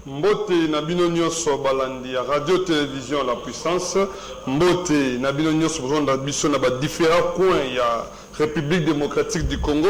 Mbote Nabino Nyonso Balandi, Radio Télévision La Puissance, Mbote Nabino Nyonso Biso na différents coins, il y a République démocratique du Congo,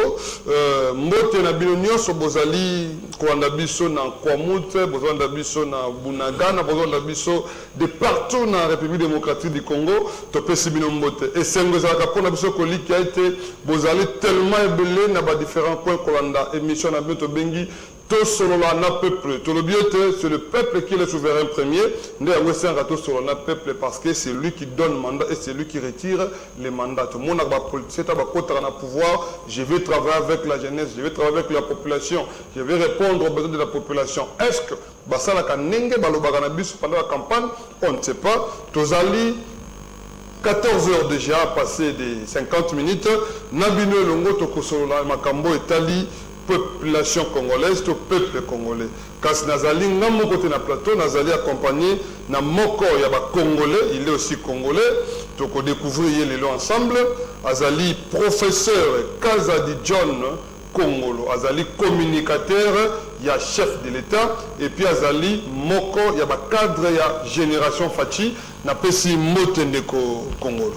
Mbote Nabino Nyonso Bozali, Kwanda Biso na Kwamute, Bozanda Biso na Bunagana, Bozanda Biso de partout dans la République démocratique du Congo, Topé Sibino Mbote. Et c'est un Pona Biso Koli qui a été Bozali tellement ébélé dans différents coins Kwanda, émission Nabino Tobengi. Tout selon la peuple, tout le bien c'est le peuple qui est le souverain premier. Nous avons un râteau sur le peuple parce que c'est lui qui donne mandat et c'est lui qui retire les mandats. Tout le monde a politique, a pouvoir. Je vais travailler avec la jeunesse, je vais travailler avec la population, je vais répondre aux besoins de la population. Est-ce que ça la kanenge balobaganabis pendant la campagne? On ne sait pas. Tozali 14 heures déjà passé des 50 minutes. Nabino Longo Tokosolola Makambo Etali. Population congolaise, tout peuple congolais. Quand Nazali, dans mon côté na plateau, Nazali accompagné na moko yaba congolais, il est aussi congolais. Donc on découvre les lots ensemble. Azali professeur Kazadi John Congolo, Azali communicateur, il y a chef de l'État et puis Azali moko yaba cadre ya génération Fachi na pesi motendeko Congolo.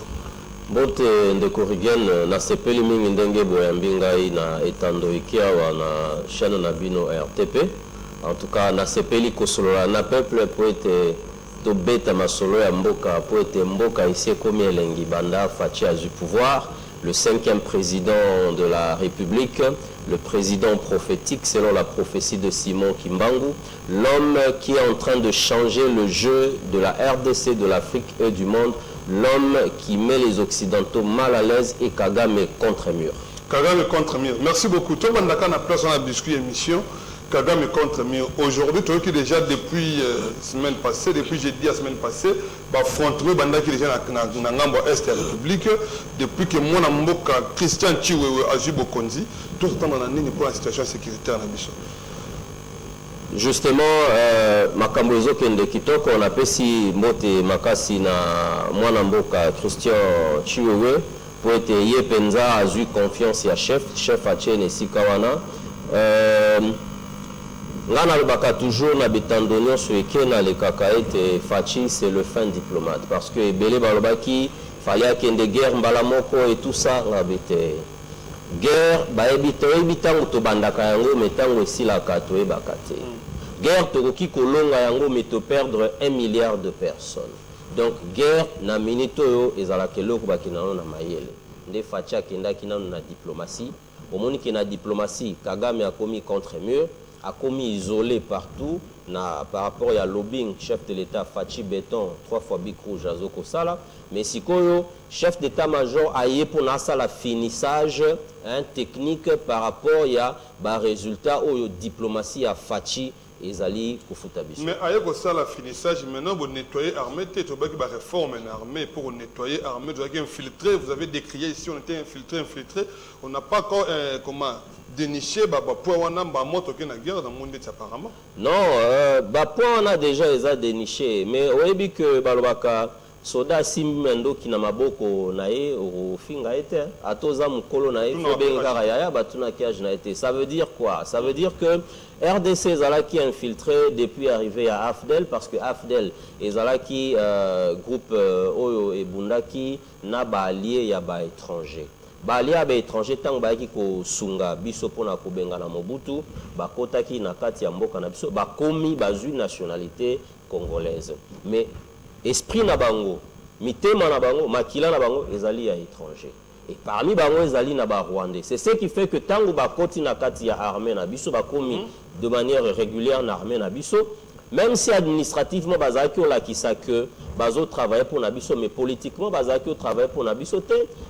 Bote ndeko Rigen na sepeli mingi ndenge boyambi ngai na etando ikiawa na chaîne na bino RTP. En tout cas na sepeli kosolola na peuple po ete to beta masolo ya mboka po ete mboka isi komi elengi banda Fachi a du pouvoir, le 5e président de la République, le président prophétique selon la prophétie de Simon Kimbangu, l'homme qui est en train de changer le jeu de la RDC, de l'Afrique et du monde. L'homme qui met les Occidentaux mal à l'aise et Kagame contre mur. Kagame contre mur. Merci beaucoup. Tout le monde a place dans la discussion émission. Kagame contre mur. Aujourd'hui, tu vois que déjà depuis semaine passée, depuis jeudi la semaine passée, affrontement banda qui déjà na ngambo est de la République depuis que mon amboka Christian Chiwewe Ajibo Konzi tout le temps dans l'année pour la situation sécuritaire na biso. Justement, Makambozo Kende Kitoko, on appelle si Mbote Makasi na Mwanamboka Christian Chiwewe pour être Yepenza a eu confiance à chef Achene Sikawana. Ngana Lubaka toujours na betandonio sur Ekena le Kakaete Fachi, c'est le fin diplomate parce que Bele Balobaki fallait qu'il y ait des guerres Mbalamoko et tout ça la bête. Guerre, baebitango to bandaka yango metango esila kato ebakate. Guerre tokoki kolonga yango meto perdre 1 milliard de personnes. Donc guerre na minito yo ezalaka eloko bakinano na mayele. Nde Fachi akendaki nano na diplomatie. Omoni ki na diplomatie Kagame a commis contre mur, a commis isolé partout par rapport à lobbying chef de l'État Fachi Béton 3 fois Bic Rouge Azoko Sala. Mais si koyo chef d'état-major a yé pour nasa la finissage technique par rapport à résultat au diplomatie à Fachi et Zali Koufoutabis. Mais ailleurs que ça la finissage maintenant vous nettoyer armée tu dois que réforme en armée pour nettoyer armée vous avez infiltré vous avez décrié ici on était infiltré on n'a pas encore comment dénicher pour wana ba moto ke na guerre dans monde apparemment. Non point on a déjà déniché mais oyebi que balobaka soda simendo kina maboko nae o finga ete atoza mukolo nae fobengara yaya batuna kiage na ete. Ça veut dire quoi? Ça veut dire que RDC Zala qui est infiltré depuis arriver à AFDEL parce que AFDEL et Zala qui groupe Oyo et Bundaki n'a ba allié ya ba étranger. Bali à étranger tant baki ko sunga biso pona ko benga na Mobutu bakota ki na kati ya mboka na biso bakomi bazui nationalité congolaise mais esprit na bango mitema na bango makila na bango ezali ya étranger et parmi bango ezali na ba rwandais. C'est ce qui fait que tango bakoti na kati ya armée na biso bakomi de manière régulière na armée na biso. Même si administrativement, Bazaki on l'a qui ça que Bazo travaille pour Nabiso, mais politiquement, Bazaki travaille pour Nabiso,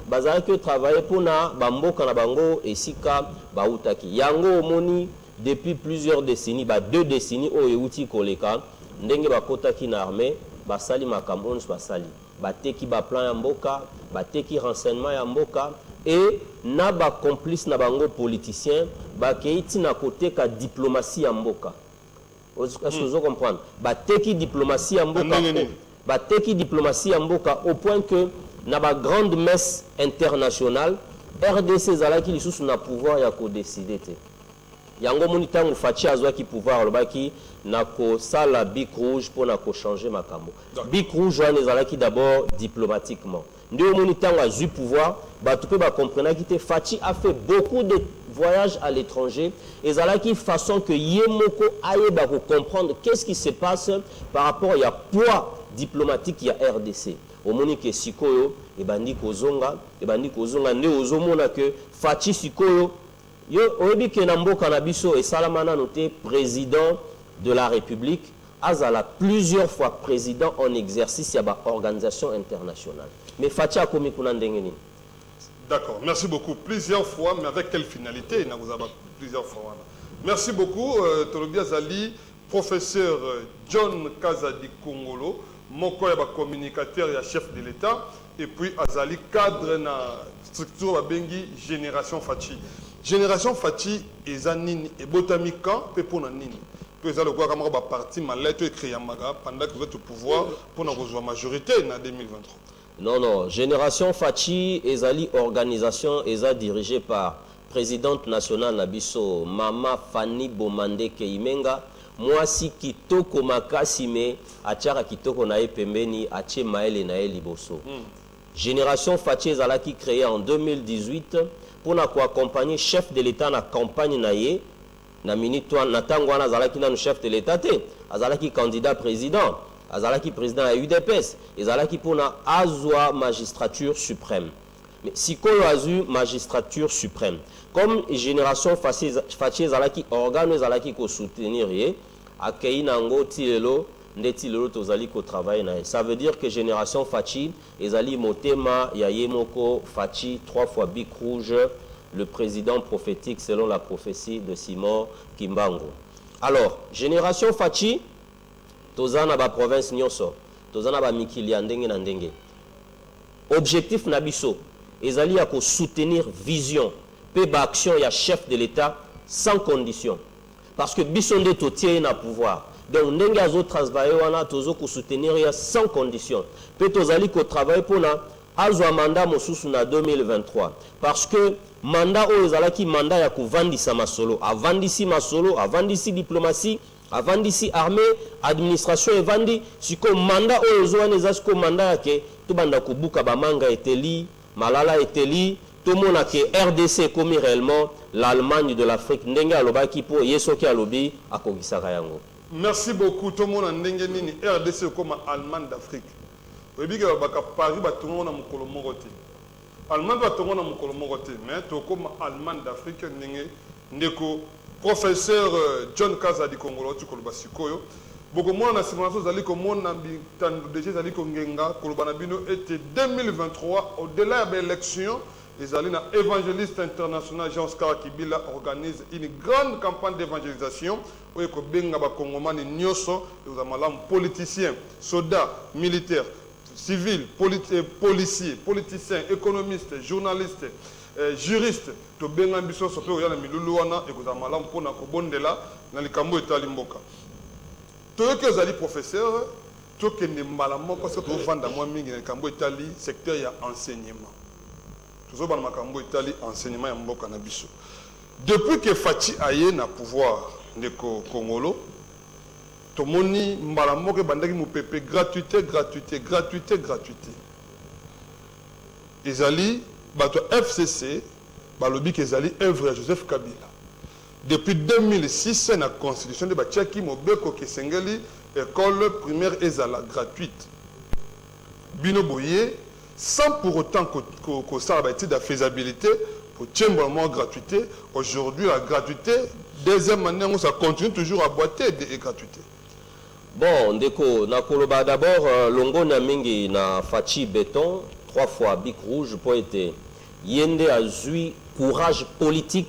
Bazaki travaille pour na Bambo Kanabango et Sika Baoutaki. Yango Moni depuis plusieurs décennies, 2 décennies au Euti Koleka, Ndenge Bakotaki na armée, Basali Makambon Basali, Bateki ba plan Yamboka, Bateki renseignement Yamboka et na ba complice na bango politicien, Bakeiti na côté ka diplomatie Yamboka. Est-ce que vous comprenez? Bateki diplomatie en Mboka. Bateki diplomatie en Mboka au point que dans la grande messe internationale, RDC Zala qui sous na pouvoir ya ko décider. yango moni tango Fachi azwaki pouvoir lobaki nako sala Bic Rouge pour nako changer makambo. Bic Rouge wana ezalaki d'abord diplomatiquement. Ndio moni tango azui pouvoir bato pe ba comprendre que Fachi a fait beaucoup de voyages à l'étranger ezalaki façon que yemoko ayeba ko comprendre qu'est-ce qui se passe par rapport à poids diplomatique ya RDC. Omoni ke sikoyo ebandi kozonga nde ozomona que Fachi sikoyo yo oyebi ke na mboka na biso esalamana noté président de la République azala plusieurs fois président en exercice ya ba organisation internationale. Mais Fachi a komi kuna ndenge nini? D'accord, merci beaucoup. Plusieurs fois, mais avec quelle finalité? Il vous a plusieurs fois. Merci beaucoup, Tolobia Zali, professeur John Kazadi Kongolo, mon communicateur et chef de l'État, et puis Azali, cadre na structure Bengi Génération Fachi. Génération Fachi, Ezanini et Botamika, Pepona Nini. Puis Ezali, quoi, comme parti, ma lettre écrite pendant que vous êtes au pouvoir pour nous rejoindre majorité en 2023. Non, non. Génération Fachi, ezali organisation, eza dirigée par présidente nationale Nabiso, Mama Fanny Bomande Keimenga, Mwasi Kitoko Makasime, Achara Kitoko Nae Pembeni, Ache Maele Nae Liboso. Génération Fachi ezalaki créée en 2018 pour accompagner chef de l'État na campagne naye, na minitwa na tangwana azalaki na chef de l'État te, azalaki candidat président. Azalaki président à UDPS, Azalaki pour na azwa magistrature suprême. Mais si qu'on a eu magistrature suprême, comme génération Fachi Azalaki organe Azalaki ko soutenir accueilli nango tilelo ndetilelo tozali ko travailler na. Ça veut dire que génération Fachi ezali motema ya yemoko Fachi 3 fois Bic Rouge, le président prophétique selon la prophétie de Simon Kimbangu. Alors, génération Fachi tozana ba province nyonso tozana ba mikili ya ndenge na ndenge. Objectif na biso ezali ya ko soutenir vision pe ba action ya chef de l'État sans condition parce que biso nde totie na pouvoir donc ndenge azo travailler wana tozo ko soutenir ya sans condition pe tozali ko travailler pour na azwa mandat mosusu na 2023 parce que mandat o ezalaki mandat ya ko vandisa masolo avandisi masolo avandisi diplomatie avant d'ici armée, administration et vandi, si comme mandat ou les comme mandat yake, tout banda kubuka bamanga eteli, malala eteli, tout le monde a que RDC comme réellement l'Allemagne de l'Afrique, n'enga alobaki pour yesoki alobi akokisaka yango. Merci beaucoup tout le monde n'enga nini RDC comme Allemagne d'Afrique. Oyebi ke baka Paris ba tout le monde na mukolo morote. Allemagne ba tout le monde na mukolo morote, mais to comme Allemagne d'Afrique n'enga ndeko professeur John Kazadi Kongolo Tukoloba Sikoyo beaucoup moins na simulation zali ko mona bitandu déjà zali ko ngenga kolobana bino était 2023 au-delà de l'élection les alliés évangéliste international Jean Oscar Kibila organise une grande campagne d'évangélisation où ko benga ba kongomani nyoso les amalam politiciens soldats militaires civils policiers politiciens économistes journalistes juriste to benga biso sope oya na milulu wana ekoza malamu pona ko bondela na likambo etali mboka to yoke zali professeur to kende mbala moko so to vanda mwa mingi na likambo etali secteur ya enseignement to ba na makambo etali enseignement ya mboka na biso depuis que Fachi aye na pouvoir ndeko Kongolo to moni mbala moko bandaki mupepe gratuité ezali bato FCC balobi kezali œuvre Joseph Kabila depuis 2006 na constitution de batiaki mobeko kesengeli école primaire ezala gratuite bino boye sans pour autant que ça va être de faisabilité pour tiendrement gratuité aujourd'hui la gratuité deuxième année on ça continue toujours à boiter de gratuité. Bon ndeko na koloba d'abord longo na mingi na Fachi béton 3 fois Bic Rouge pour être yende a eu courage politique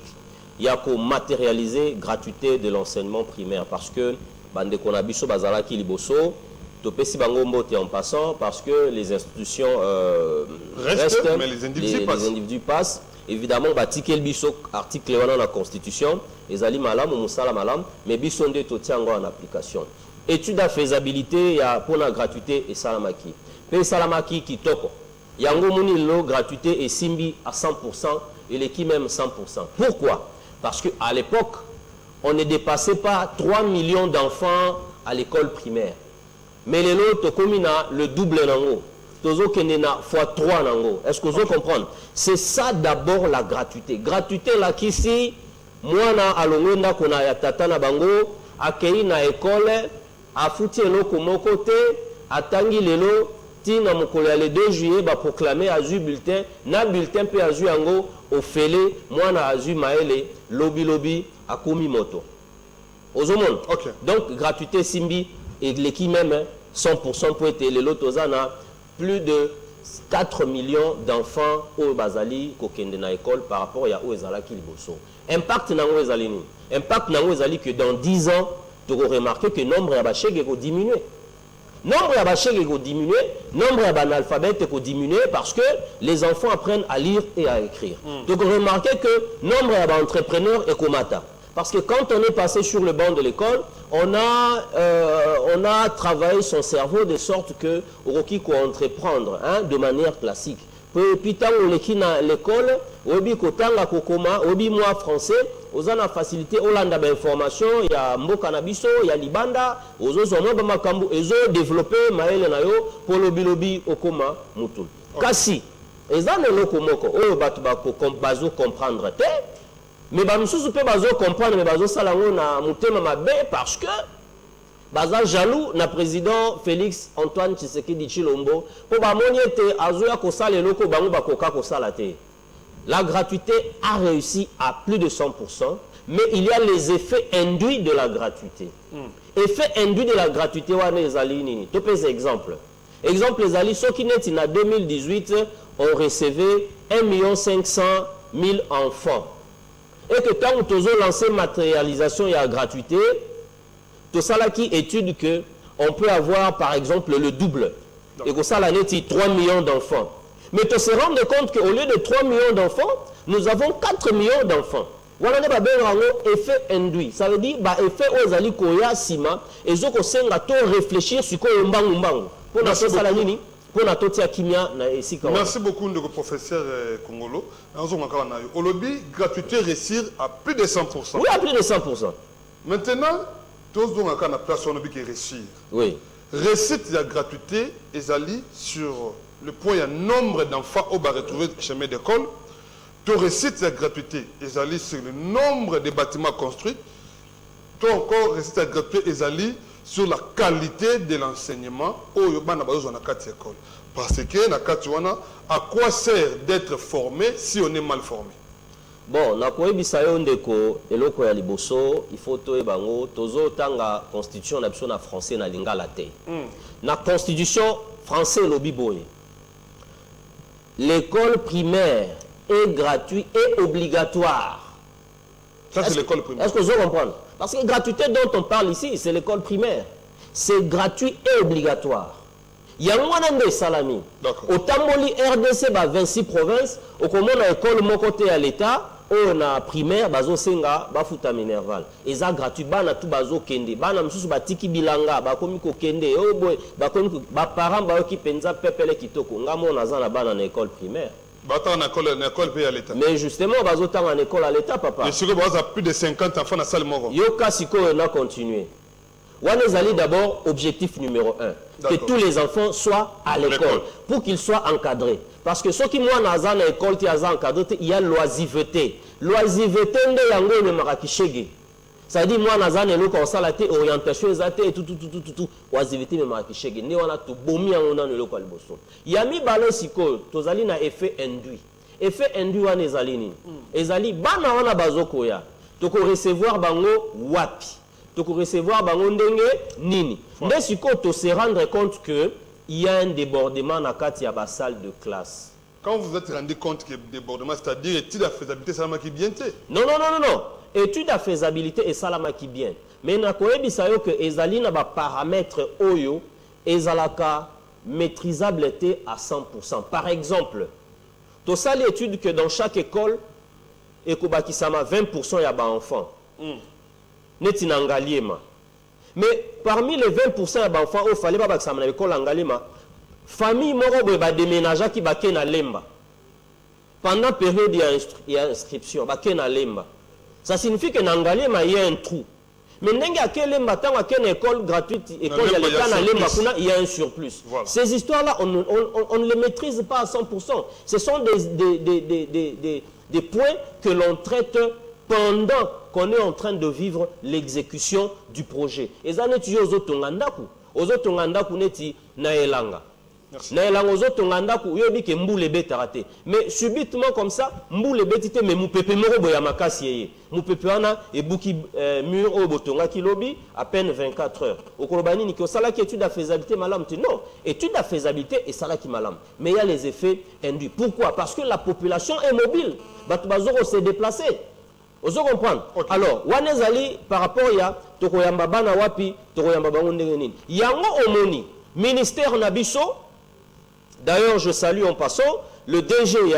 ya ko matérialiser gratuité de l'enseignement primaire parce que bande konabiso bazalaki liboso to pesi bango mbote en passant parce que les institutions restent mais les individus passent évidemment batikel biso article wana na constitution ezali malamu musala malamu mais biso nde to tiango en application étude à faisabilité ya pona gratuité et salamaki pe salamaki kitoko yango moni lo gratuité et simbi à 100% et l'équipe même 100%. Pourquoi? Parce que à l'époque on ne dépassait pas 3 millions d'enfants à l'école primaire. Mais les autres, comme il a le double nango, tozo kenena fois 3 nango. Est-ce que vous comprenez? C'est ça d'abord la gratuité. Gratuité là qu'ici, moi na alongonda kona ya tata na bango, akei na école, afuti eloko moko te, atangi lelo, tina mokolo ya le 2 juillet ba proclamer azu bulletin, na bulletin pe azu yango ofele, moi na azu maele, lobby akomi moto. Ozomon. Okay. Donc gratuité simbi et l'équipe même 100% pour être les lotozana plus de 4 millions d'enfants au Bazali kokende na école par rapport à où ezala ki liboso. Impact nango ezali ni. Impact nango ezali que dans 10 ans tu auras remarqué que nombre ya bachege ko diminuer. Nombre ya bachege ko diminuer, nombre ya analphabètes ko diminuer parce que les enfants apprennent à lire et à écrire. Tu auras remarqué que nombre ya entrepreneurs est komata. Parce que quand on est passé sur le banc de l'école, on a travaillé son cerveau de sorte que Roki peut entreprendre de manière classique. Puis tant on est à l'école, obi kotanga kokoma, obi moi français, aux ana facilité Hollande d'information, il y a mboka nabiso, il y a libanda, aux autres moi bamakambu, ils ont développé maël nayo pour lobi okoma mutul. Kasi, ils ont le lokomoko, oh batu bako bazo comprendre te. Mais bah nous peut bazo comprendre mais bazo salango na mutema mabe parce que baza jaloux na président Félix Antoine Tshisekedi Tshilombo pour ba moniete azoya ko sala loko bango bakoka ko sala te. La gratuité a réussi à plus de 100%, mais il y a les effets induits de la gratuité. Effet induit de la gratuité wana ezali nini? To pèse exemple. Exemple ezali soki neti na 2018 on recevait 1 500 000 enfants. Et que quand nous avons lancé matérialisation et la gratuité, tout ça là qui étude que on peut avoir par exemple le double. Et que ça là net 3 millions d'enfants. Mais tu se rends compte qu'au lieu de 3 millions d'enfants, nous avons 4 millions d'enfants. Voilà un effet induit. Ça veut dire bah effet aux ali koya sima et zo ko senga to réfléchir sur ko mbangu mbangu. Pour na ça là nini? Merci beaucoup, le professeur Kongolo. Olobi, gratuité réussir à plus de 100%. Oui, à plus de 100%. Maintenant, tous les gens qui ont place qui réussir. Oui. Réussite de la gratuité est allée sur le point, il y a un nombre d'enfants au bas retrouver chemin d'école. Tout réussite de la gratuité est allée sur le nombre de bâtiments construits. Tout encore réussite de la gratuité est allée sur la qualité de l'enseignement au Yobana Bazo na kati école. Parce que na kati wana, à quoi sert d'être formé si on est mal formé? Bon, na koyebisa yo ndeko eloko ya liboso, il faut to ebango tozo tanga constitution na biso na français na lingala te. Na constitution français lobi boye. L'école primaire est gratuite et obligatoire. Ça c'est l'école primaire. Est-ce que vous comprenez? Parce que la gratuité dont on parle ici, c'est l'école primaire. C'est gratuit et obligatoire. Il y a un salami. Au Tamboli RDC, 26 provinces, au comment on a école mon côté à l'État, on a primaire, bazo senga, bafuta minerval. Et ça gratuit, bana tout bazo kende, bana msusu batiki bilanga, bakomi ko kende, oh boy, bakomi ko, parents ba qui penza pepele kitoko, ngamo nazana bana na école primaire. Mais justement, on va en école à l'État, papa. Mais si vous avez plus de 50 enfants dans la salle, Yoka Siko, on a continué. On a d'abord objectif numéro 1. Que tous les enfants soient à l'école. Pour qu'ils soient encadrés. Parce que ceux qui sont à l'école, il y a l'oisiveté. L'oisiveté, c'est le marakishege. Ça dit, moi, nazane lo comme ça la orientation et tout oisiveté me marakishege. Ne wana to bomi en on le local bosso. Yami balon siko tozali na effet induit. Effet induit wana ezali ni. Ezali bana wana bazoko ya. To ko recevoir bango wapi. To ko recevoir bango ndenge nini. Nde siko to se rendre compte que il y a un débordement na kati ya ba salle de classe. Quand vous êtes rendu compte que débordement, c'est-à-dire étude à faisabilité, ça m'a qui bien été. Non. Étude à faisabilité et salama qui bien. Mais na koyebisa yo que ezali na ba paramètres oyo ezalaka maîtrisable à 100%. Par exemple, to sali étude que dans chaque école ekobakisama 20% ya ba enfants. Neti na ngaliema. Mais parmi les 20% ya ba enfants il fallait pas bakisama na école ngaliema. Famille moko boye ba déménager ki bakena lemba. Pendant période d'inscription bakena lemba. Ça signifie que Nangalema, il y a un trou. Mais n'enga quelle mbatan à quelle école gratuite, école de l'État na lemba kuna, il y a un surplus. Voilà. Ces histoires-là, on ne les maîtrise pas à 100%. Ce sont des points que l'on traite pendant qu'on est en train de vivre l'exécution du projet. Et ça n'est pas ozotongandaku. Ozotongandaku neti na elanga. Mais subitement comme ça, mboule betite mais moupepe morobo ya makasi moupepe wana et bouki mur au botonga kilobi à peine 24 heures. Au kolobani ni ko sala ki étude de faisabilité malam non, étude de faisabilité et sala ki malam. Mais il y a les effets induits. Pourquoi? Parce que la population est mobile. Batubazoro s'est déplacé. Vous comprenez? Okay. Alors, wanezali par rapport ya tokoyamba bana wapi, tokoyamba bango ndenge nini. Yango omoni ministère nabiso. D'ailleurs, je salue en passant le DG, il y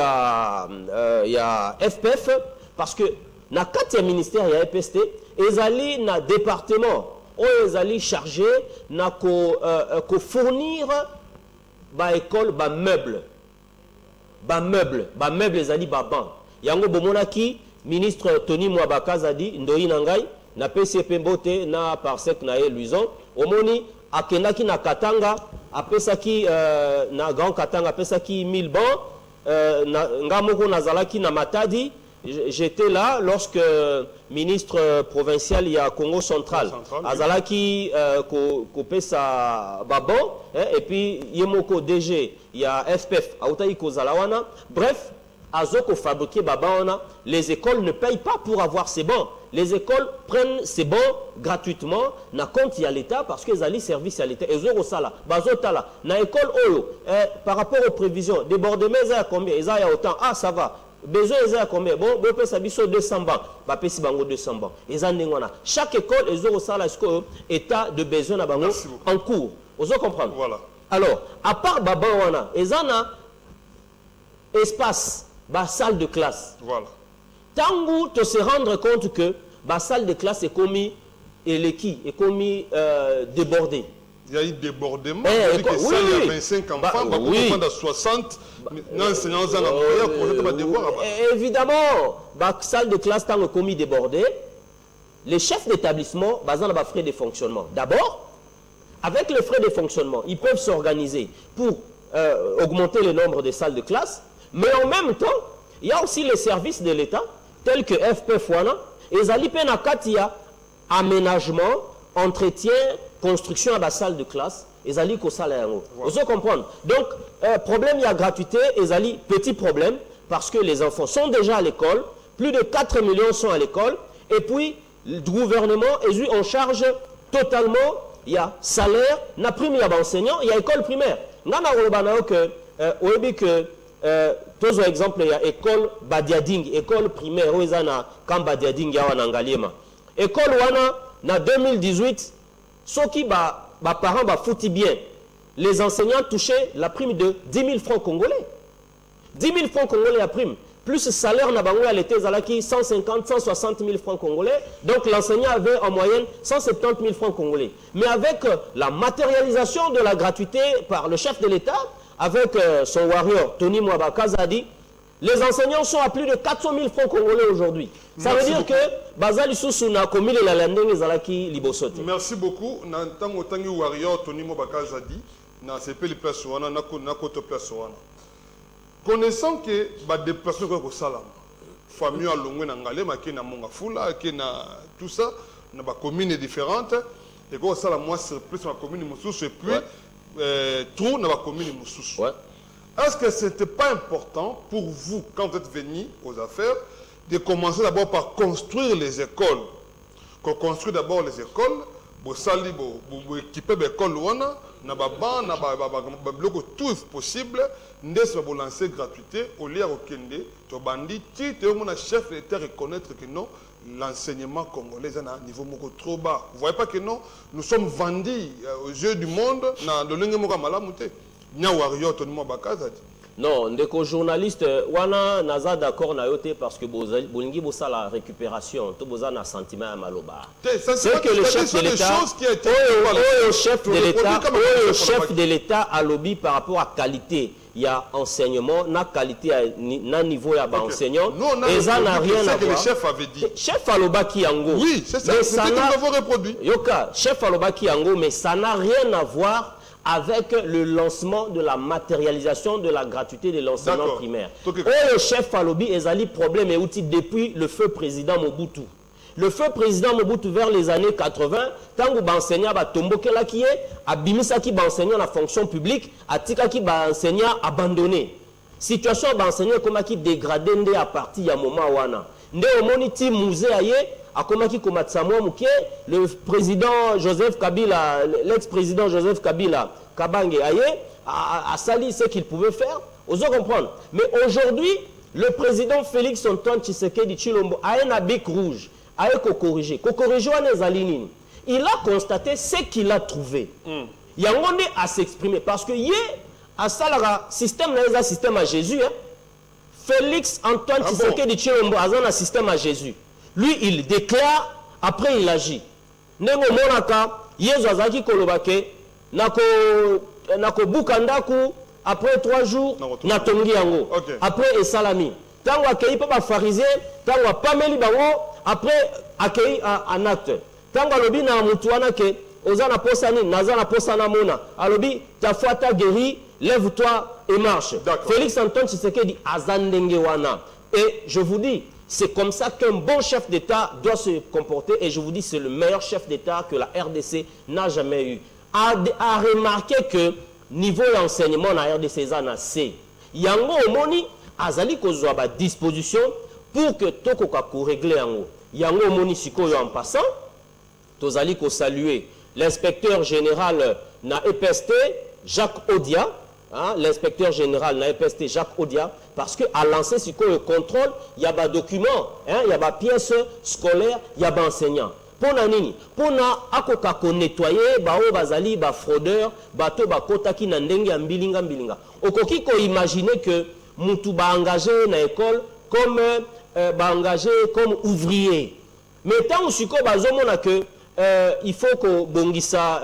a FPF, parce que dans 4e ministère, il y a FPST, ils allaient dans le département, ils allaient charger, de fournir des écoles, des meubles. Des meubles, ils allaient des bancs. Yango Bomonaki, ministre Tony Mwabaka a dit, Ndoi Nangai, na PCP Mbote, na Parsec, na Luison, Omoni, Akenaki na Katanga, apesaki na Grand Katanga, apesaki 1000 bancs, ngamoko nazalaki na Matadi, j'étais là lorsque ministre provincial il y a Congo central, azalaki kopesa babon, et puis yemoko DG, il y a FPF, autayi kozalawana, bref, azoko fabriquer babana, les écoles ne payent pas pour avoir ces bancs. Les écoles prennent ces bons gratuitement, na compte à l'État parce qu'ils allaient service à l'État. Et zoro sala, bazotala, na école oyo, par rapport aux prévisions, débordement ils a combien? Ils a autant, ah ça va. Besoin ils a combien? Bon, bon peut s'abisso 200 bancs, bah pesi bango 200 bancs. Ils en n'engona. Chaque école ils zoro sala état de besoin na bango en cours. Vous comprenez? Voilà. Alors, à part babawana, ils en a espace, bah salle de classe. Voilà. Tango te se rendre compte que la salle de classe est commis et l'équipe est commis débordée. Il y a eu débordement. Il y a 25 enfants, il y a 60 enseignants évidemment, la salle de classe est commis débordée. Les chefs d'établissement, ils ont des frais de fonctionnement. D'abord, avec les frais de fonctionnement, ils peuvent s'organiser pour augmenter le nombre de salles de classe. Mais en même temps, il y a aussi les services de l'État, tels que FPF, et Zalipena Katia, aménagement, entretien, construction à la salle de classe, et Zali salaire. Vous comprenez? Donc, problème, il y a gratuité, et Zali, petit problème, parce que les enfants sont déjà à l'école, plus de 4 millions sont à l'école, et puis le gouvernement est en charge totalement, il y a salaire, n'a prime, il y a enseignants, il y a école primaire. Par exemple, il y a école Badiading, école primaire, où il y a quand Badiading, il y a Ngaliema. École Wana, en 2018, ceux qui parents foutent bien, les enseignants touchaient la prime de 10 000 francs congolais. 10 000 francs congolais la prime. Plus le salaire n'a pas été 150, 160 000 francs congolais. Donc l'enseignant avait en moyenne 170 000 francs congolais. Mais avec la matérialisation de la gratuité par le chef de l'État, avec son warrior, Tony Mwabaka a dit, les enseignants sont à plus de 400 000 francs congolais aujourd'hui. Ça veut dire que Bazali Soussou n'a commis les landings Zalaki Libosote. Merci beaucoup. Nantango Tangi warrior, Tony Mwabaka a dit, na CP les places wana, na koto place wana. Connaissant que des personnes qui ont salam, famille à Longwe Nangalema, qui na Mongafula, qui na tout ça, na ba communes différentes, et que ça la moi surprise ma commune Moussous et puis tout na ba commune Moussous. Est-ce que ce n'était pas important pour vous, quand vous êtes venu aux affaires, de commencer d'abord par construire les écoles? Qu'on construit d'abord les écoles, pour sali, pour équiper les écoles, na ba tout possible, pour lancer gratuité, au lieu de kende, to bandi, ti te mon chef d'État reconnaître que non, l'enseignement congolais est à un niveau trop bas. Vous voyez pas que non, nous sommes vendus aux yeux du monde, dans le lingue moka malamute. Non, des journalistes, wana naza d'accord na yote parce que bolingi bossa la récupération, tout boza na sentiment à maloba. C'est que le chef de l'État, le chef de l'État a lobby par rapport à qualité il y a enseignement, na qualité, na niveau ya ba enseignant. Nous, on a et ça n'a rien à que voir. le chef avait dit. Chef Alobaki Yango. Oui, c'est ça. C'est ce que nous avons reproduit. Yoka, chef Alobaki Yango, mais ça n'a rien à voir avec le lancement de la matérialisation de la gratuité de l'enseignement primaire. Le chef Alobi ezali problème et outil depuis le feu président Mobutu. Le feu président Mobutu vers les années 80, tant que l'enseignant a tombé là qui est, abimisa qui enseignant la fonction publique, atika qui enseignant abandonné. Situation d'enseignant comme qui dégradé à partir ya moment wana. Ndé au moniti musée aye, a comme qui komatsamwa mukie, le président Joseph Kabila, l'ex-président Joseph Kabila, Kabange aye, a sali ce qu'il pouvait faire. Osons comprendre. Mais aujourd'hui, le président Félix Antoine Tshisekedi Tshilombo a un habit rouge. Il a constaté ce qu'il a trouvé. Il y a un à s'exprimer parce que hier, à Salara, système un système à Jésus. Hein? Félix Antoine Tshisekedi Tshilombo a un système à Jésus. Lui, il déclare, après il agit. Nengo monaka, Yesu azaki kolobake, nako bukandaku, après 3 jours, natongi yango. Après esalami. Tango akei pa ba pharisien, tango pameli bango. Après, accueilli un acte. Tant que l'obi na mutuana ke, ozana posani, nazana posana mona. Alobi, ta foi t'a guéri, lève-toi et marche. Félix Antoine Tshisekedi azandenge wana. Et je vous dis, c'est comme ça qu'un bon chef d'État doit se comporter. Et je vous dis, c'est le meilleur chef d'État que la RDC n'a jamais eu. A remarqué que niveau d'enseignement na RDC zana c'est. Yango omoni azali kozwa ba disposition pour que Tokoka régler yango. Yango moni sikoyo en passant, tozali ko saluer l'inspecteur général na EPST, Jacques Odia, hein, l'inspecteur général na EPST, Jacques Odia, parce que à lancer sikoyo contrôle, il y a des documents, il y a des pièces scolaires, il y a des enseignants. Pona nini? Pona akoka ko nettoyer bao bazali ba fraudeur, bato ba kotaki na ndenge ya mbilinga mbilinga. Okoki ko imaginer que mutu ba engagé na école comme engagé comme ouvrier. Mais tant que il faut que Bongisa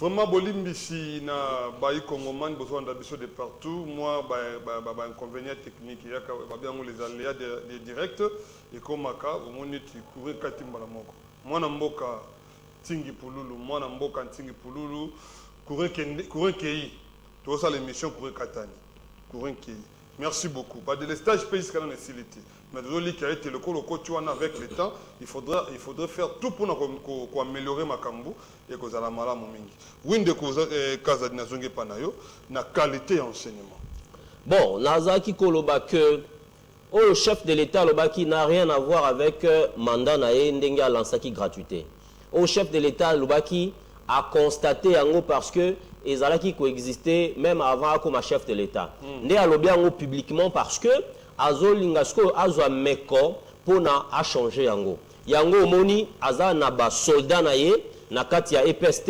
Vraiment, Bolimbisi na baï Congoman, besoin d'habitude de partout. Moi, inconvénient technique, il y a bien les aléas des directs. Et comme Maka, au moins, tu cours 4 mbalamoko. Moi, Namboka, Tingi Pululu, moi, Namboka, Tingi Pululu, courir Kei. Tu vois l'émission courir Katani. Courir Kei. Merci beaucoup. Pas de l'estage pays qui est facilité. Mais désolé qui a été le coach avec le temps, il faudrait faire tout pour améliorer ma cambo et que ça la mala momingi. Oui, de cause casa de nazonge panayo na qualité enseignement. Bon, Nazaki Koloba que le chef de l'État qui n'a rien à voir avec mandat nae ndenga lansaki gratuité. Au chef de l'État qui a constaté en parce que ezalaki coexister même avant comme chef de l'État. Né a lobby en publiquement parce que azo lingasko azo meko pona a changer yango. Yango moni aza na ba soldat na ye na kati ya EPST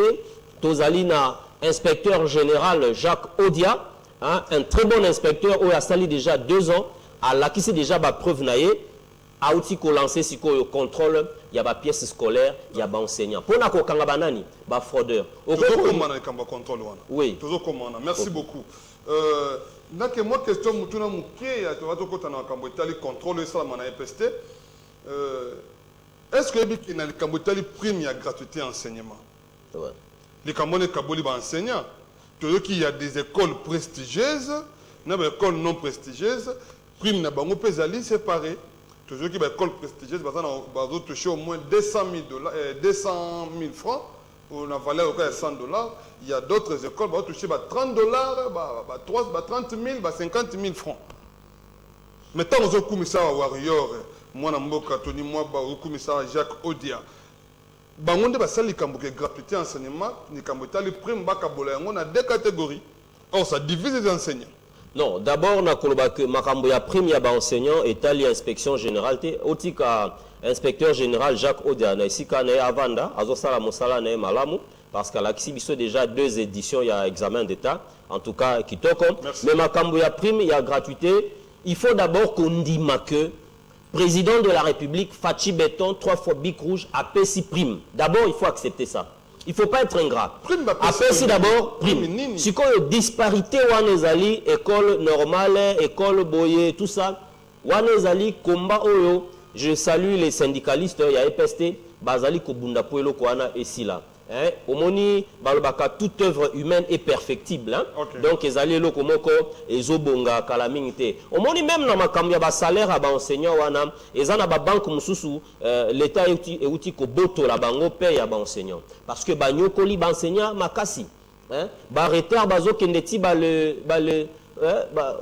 tozali na inspecteur général Jacques Odia, hein, un très bon inspecteur où a sali déjà 2 ans a lakisi déjà ba preuve na ye a outil ko lancer siko yo contrôle il y a ba pièces scolaires il y a ba enseignant pona ko kanga banani ba fraudeur toujours comment on contrôle wana oui toujours comment merci beaucoup donc moi question mutuna mukie ya to kota na kambo etali contrôle ça na EPST est-ce que biki na kambo etali prime ya gratuité enseignement ouais les kambone kaboli ba enseignant to qui y a des écoles prestigieuses na ba écoles non prestigieuses prime na bango pezali séparé toujours qui ba école prestigieuse ba toucher au moins 200 000 francs ou la valeur de 100 $. Il y a d'autres écoles qui vont toucher $30, 30 000, 50 000 francs. Maintenant, on a commissaire Warrior, moi, Tony, moi, commissaire Jacques Odia. Bangonde ba sali kambuke gratuité enseignement, ni kambuta le prime bakabola on a 2 catégories. Or ça divise les enseignants. Non, d'abord na koloba que makambo ya prime ya ba enseignant etali inspection générale te otika inspecteur général Jacques Odia na isika na avanda azosala mosala na malamu parce qu'à l'exhibition déjà 2 éditions il y a examen d'état en tout cas kitoko. Mais makambo ya prime ya gratuité, il faut d'abord qu'on dise que président de la République Fachi Béton 3 fois bic rouge a payé prime. D'abord il faut accepter ça. Il ne faut pas être ingrat. Après, d'abord, prime. Si il y a disparité, Wanezali, école normale, école boye, tout ça, Wanezali, combat, je salue les syndicalistes, il y a EPST, Bazali, Kobunda, Puelo, Kouana, et Sila. Omoni, Balbaka, toute œuvre humaine est perfectible. Hein? Okay. Donc, ils allaient là, Komoko, Ezobonga, Kalamingite. Omoni, même dans ma cambia, salaire à enseignant, Wana, ils en ont banque, Moussou, l'État est outil que Boto, la bango, paye à enseignant. Parce que Banyoko, li, enseignant, Makasi. Barreter, Bazo, Kendeti,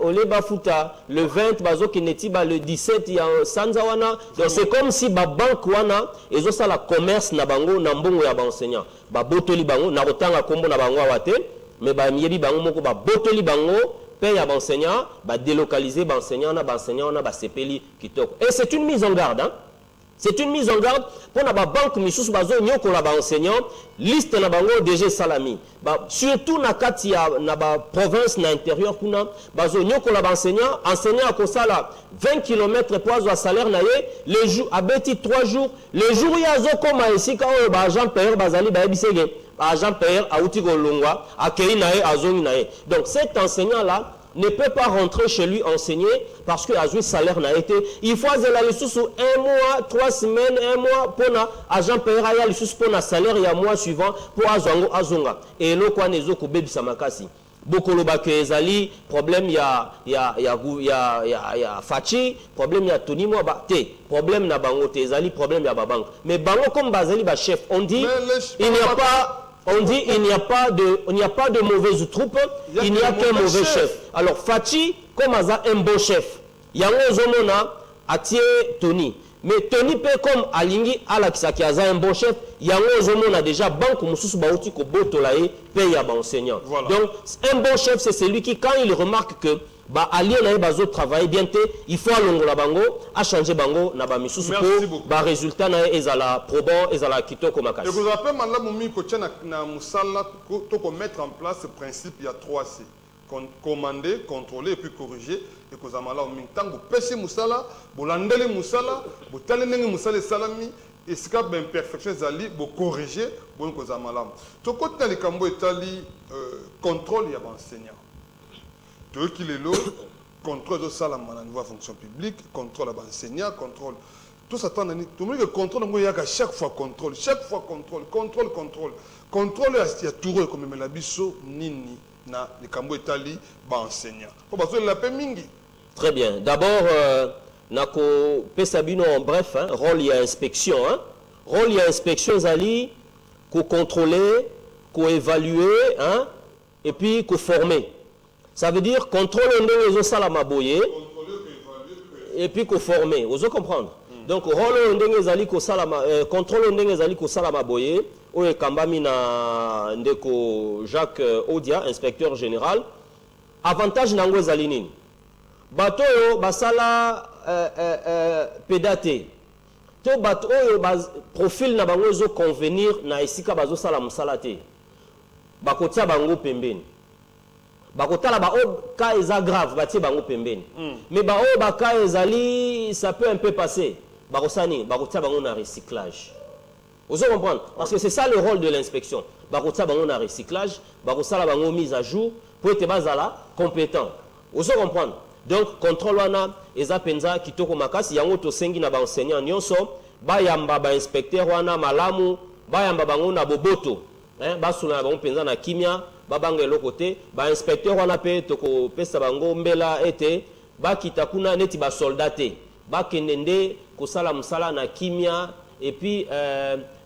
Olé Bafuta, le 20, Bazo Kineti, le 17, il y a Sanzawana. Donc c'est comme si ba banque wana, ils ont ça la commerce na bango, na mbongo ya ba enseignant. Ba botoli bango, na rotanga kombo na bango wate, mais ba miebi bango moko ba botoli bango, paye à ba enseignant, ba délocaliser ba enseignant na ba sepeli kitoko. Et c'est une mise en garde, hein. C'est une mise en garde pour la banque Missous Bazo Nyoko la enseignant liste na bango DG Salami. Surtout na katia na province na intérieur kuna Bazo Nyoko la enseignant à Kosala 20 km pour avoir salaire na les jours à beti 3 jours les jours ya zo koma ici quand ba agent payeur bazali ba bisege agent payeur a outi ko longwa a kei na azongi na. Donc cet enseignant là ne peut pas rentrer chez lui enseigner parce que le salaire n'a été. Il faut aller sous 1 mois, 3 semaines, 1 mois pour l'agent payeur aller sous pour le salaire il y a mois suivant pour azonga. Et là quoi nezo ko bebi samakasi. Beaucoup le bac ezali problème il y a Fachi, problème il y a Tony moi té, problème na bango té ezali problème il y a banque. Mais bango comme bazali ba chef, on dit il n'y a pas on dit il n'y a pas de mauvaise troupe, il n'y a qu'un mauvais chef. Alors Fachi, comme un bon chef, il y a un zomona Atie Tony. Mais Tony peut comme Alingi Alakisaki un bon chef, il y a un zomona déjà banque Moussous Baouti ko Botolae paye à enseignant. Voilà. Donc un bon chef c'est celui qui quand il remarque que ba allié na bazo travailler bien té il faut alongo la bango a changer bango na ba misusu ko ba résultat na ezala probant ezala kitoko makasi. Je vous rappelle maintenant momi ko tchana na musala to ko mettre en place ce principe il y a 3C. Commander, contrôler et puis corriger et que zamala au mintango pesi musala, bolandele musala, botalenenge musala salami et ce cas d'imperfection zali pour corriger bon cause malam to côté les cambo etali contrôle ya enseignant to qui les lo contrôle de salam na niveau fonction publique contrôle à enseignant contrôle tout ça tant tout le contrôle ngo ya chaque fois contrôle contrôle ya touré comme la biso nini na les cambo etali ba enseignant pour parce la paix mingi. Très bien. D'abord, nako pesabino en bref, hein, rôle y a inspection, hein. Rôle y a inspection zali, ko contrôler, ko évaluer, hein, et puis ko former. Ça veut dire contrôler les salama boye, et puis ko former. Vous comprendre? Donc rôle ndenge zali ko salama, contrôle ndenge zali ko salama boye, oye kambami na ndeko Jacques Odia, inspecteur général. Avantage nango zali nini? Bato yo basala pédaté to bato yo profil na bango zo convenir na esika bazo sala musala te bakotia bango pembeni bakotala ba o ka eza grave batie bango pembeni mais ba o ba ka ezali ça peut un peu passer bakosani bakotia bango na recyclage. Vous comprenez parce que c'est ça le rôle de l'inspection. Bakotia bango na recyclage bakosala bango mise à jour pour être bazala compétent. Vous comprenez? Donc contrôle wana eza penza kitoko makasi yango to sengi na ba enseignant nyonso ba yamba ba inspecteur wana malamu ba yamba bango na boboto ba suna bango penza na kimia ba banga lokote ba inspecteur wana pe to ko pesa bango mbela ete ba kitakuna neti ba soldate ba kenende ko sala musala na kimia et puis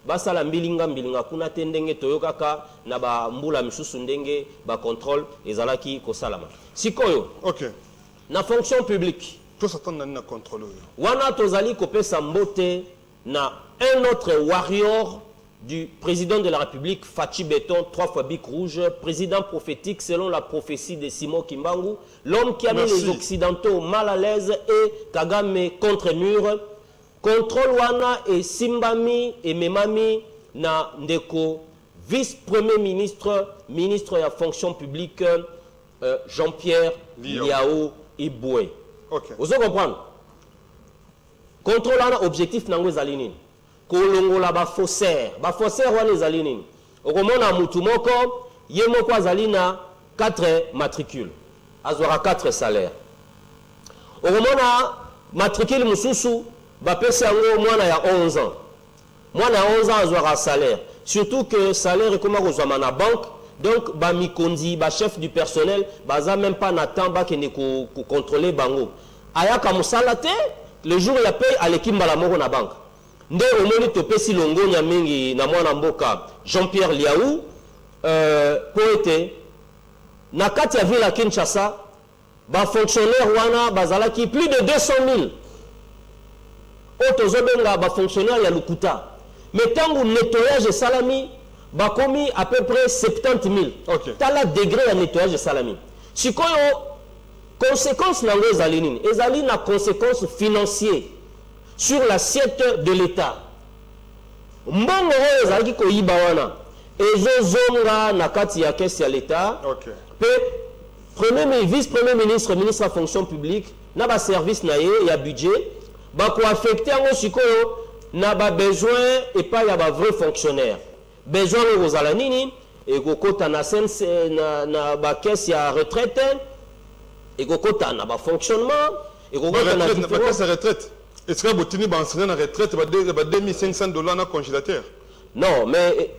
ba sala mbilinga kuna tendenge toyokaka na ba mbula misusu ndenge ba contrôle ezalaki ko salama sikoyo. OK. Na fonction publique tout ça na contrôle wana tozali kopesa mbote na un autre warrior du président de la République Fachi Beton 3 fois bic rouge président prophétique selon la prophétie de Simon Kimbangu l'homme qui a mis les occidentaux mal à l'aise et Kagame contre mur contrôle wana et simbami et memami na ndeko vice-premier ministre de la fonction publique Jean-Pierre Liao Iboué. Okay. Vous comprenez? Contrôle un objectif nango zalini. Kolongola ba faussaire wana zalini. Okomona mutu moko yemo kwa zalina 4 matricules. Azora 4 salaires. Okomona matricule mususu ba pesa ngo mwana ya 11 ans. Mwana ya 11 ans azora salaire. Surtout que salaire comme kozwa na banque. Donc, ba mikondi, ba chef du personnel, baza même pas n'attend ba kene ko contrôler bango. Aya kamusalate, le jour ya paye à l'équipe la moko na banque. Nde omoni topesi longo nya mingi na mwana mboka Jean-Pierre Liaou poète na kati ya ville à Kinshasa, ba fonctionnaire wana bazalaki plus de 200 000. Otozo benga ba fonctionnaire ya Lukuta. Mais tangu nettoyage salami bakomi à peu près 70 000. Okay. Tala degré de nettoyage de salami. Si quoi conséquence nango ezalini, ezali na conséquence financière sur l'assiette de l'État. Mbongo ezali ko yibawana ezozonga na kati ya caisse ya l'État. Okay. Premier vice-premier ministre de la fonction publique na ba service na ye ya budget ba ko affecter ngo sikoyo na ba besoin et pas ya ba vrai fonctionnaire. Besoin aux alanini et kokota na sense na ba caisse ya retraite et kokota na ba fonctionnement et kokota na caisse ya retraite est-ce que botini ba enseignant na retraite ba $2500 na congélateur. Non mais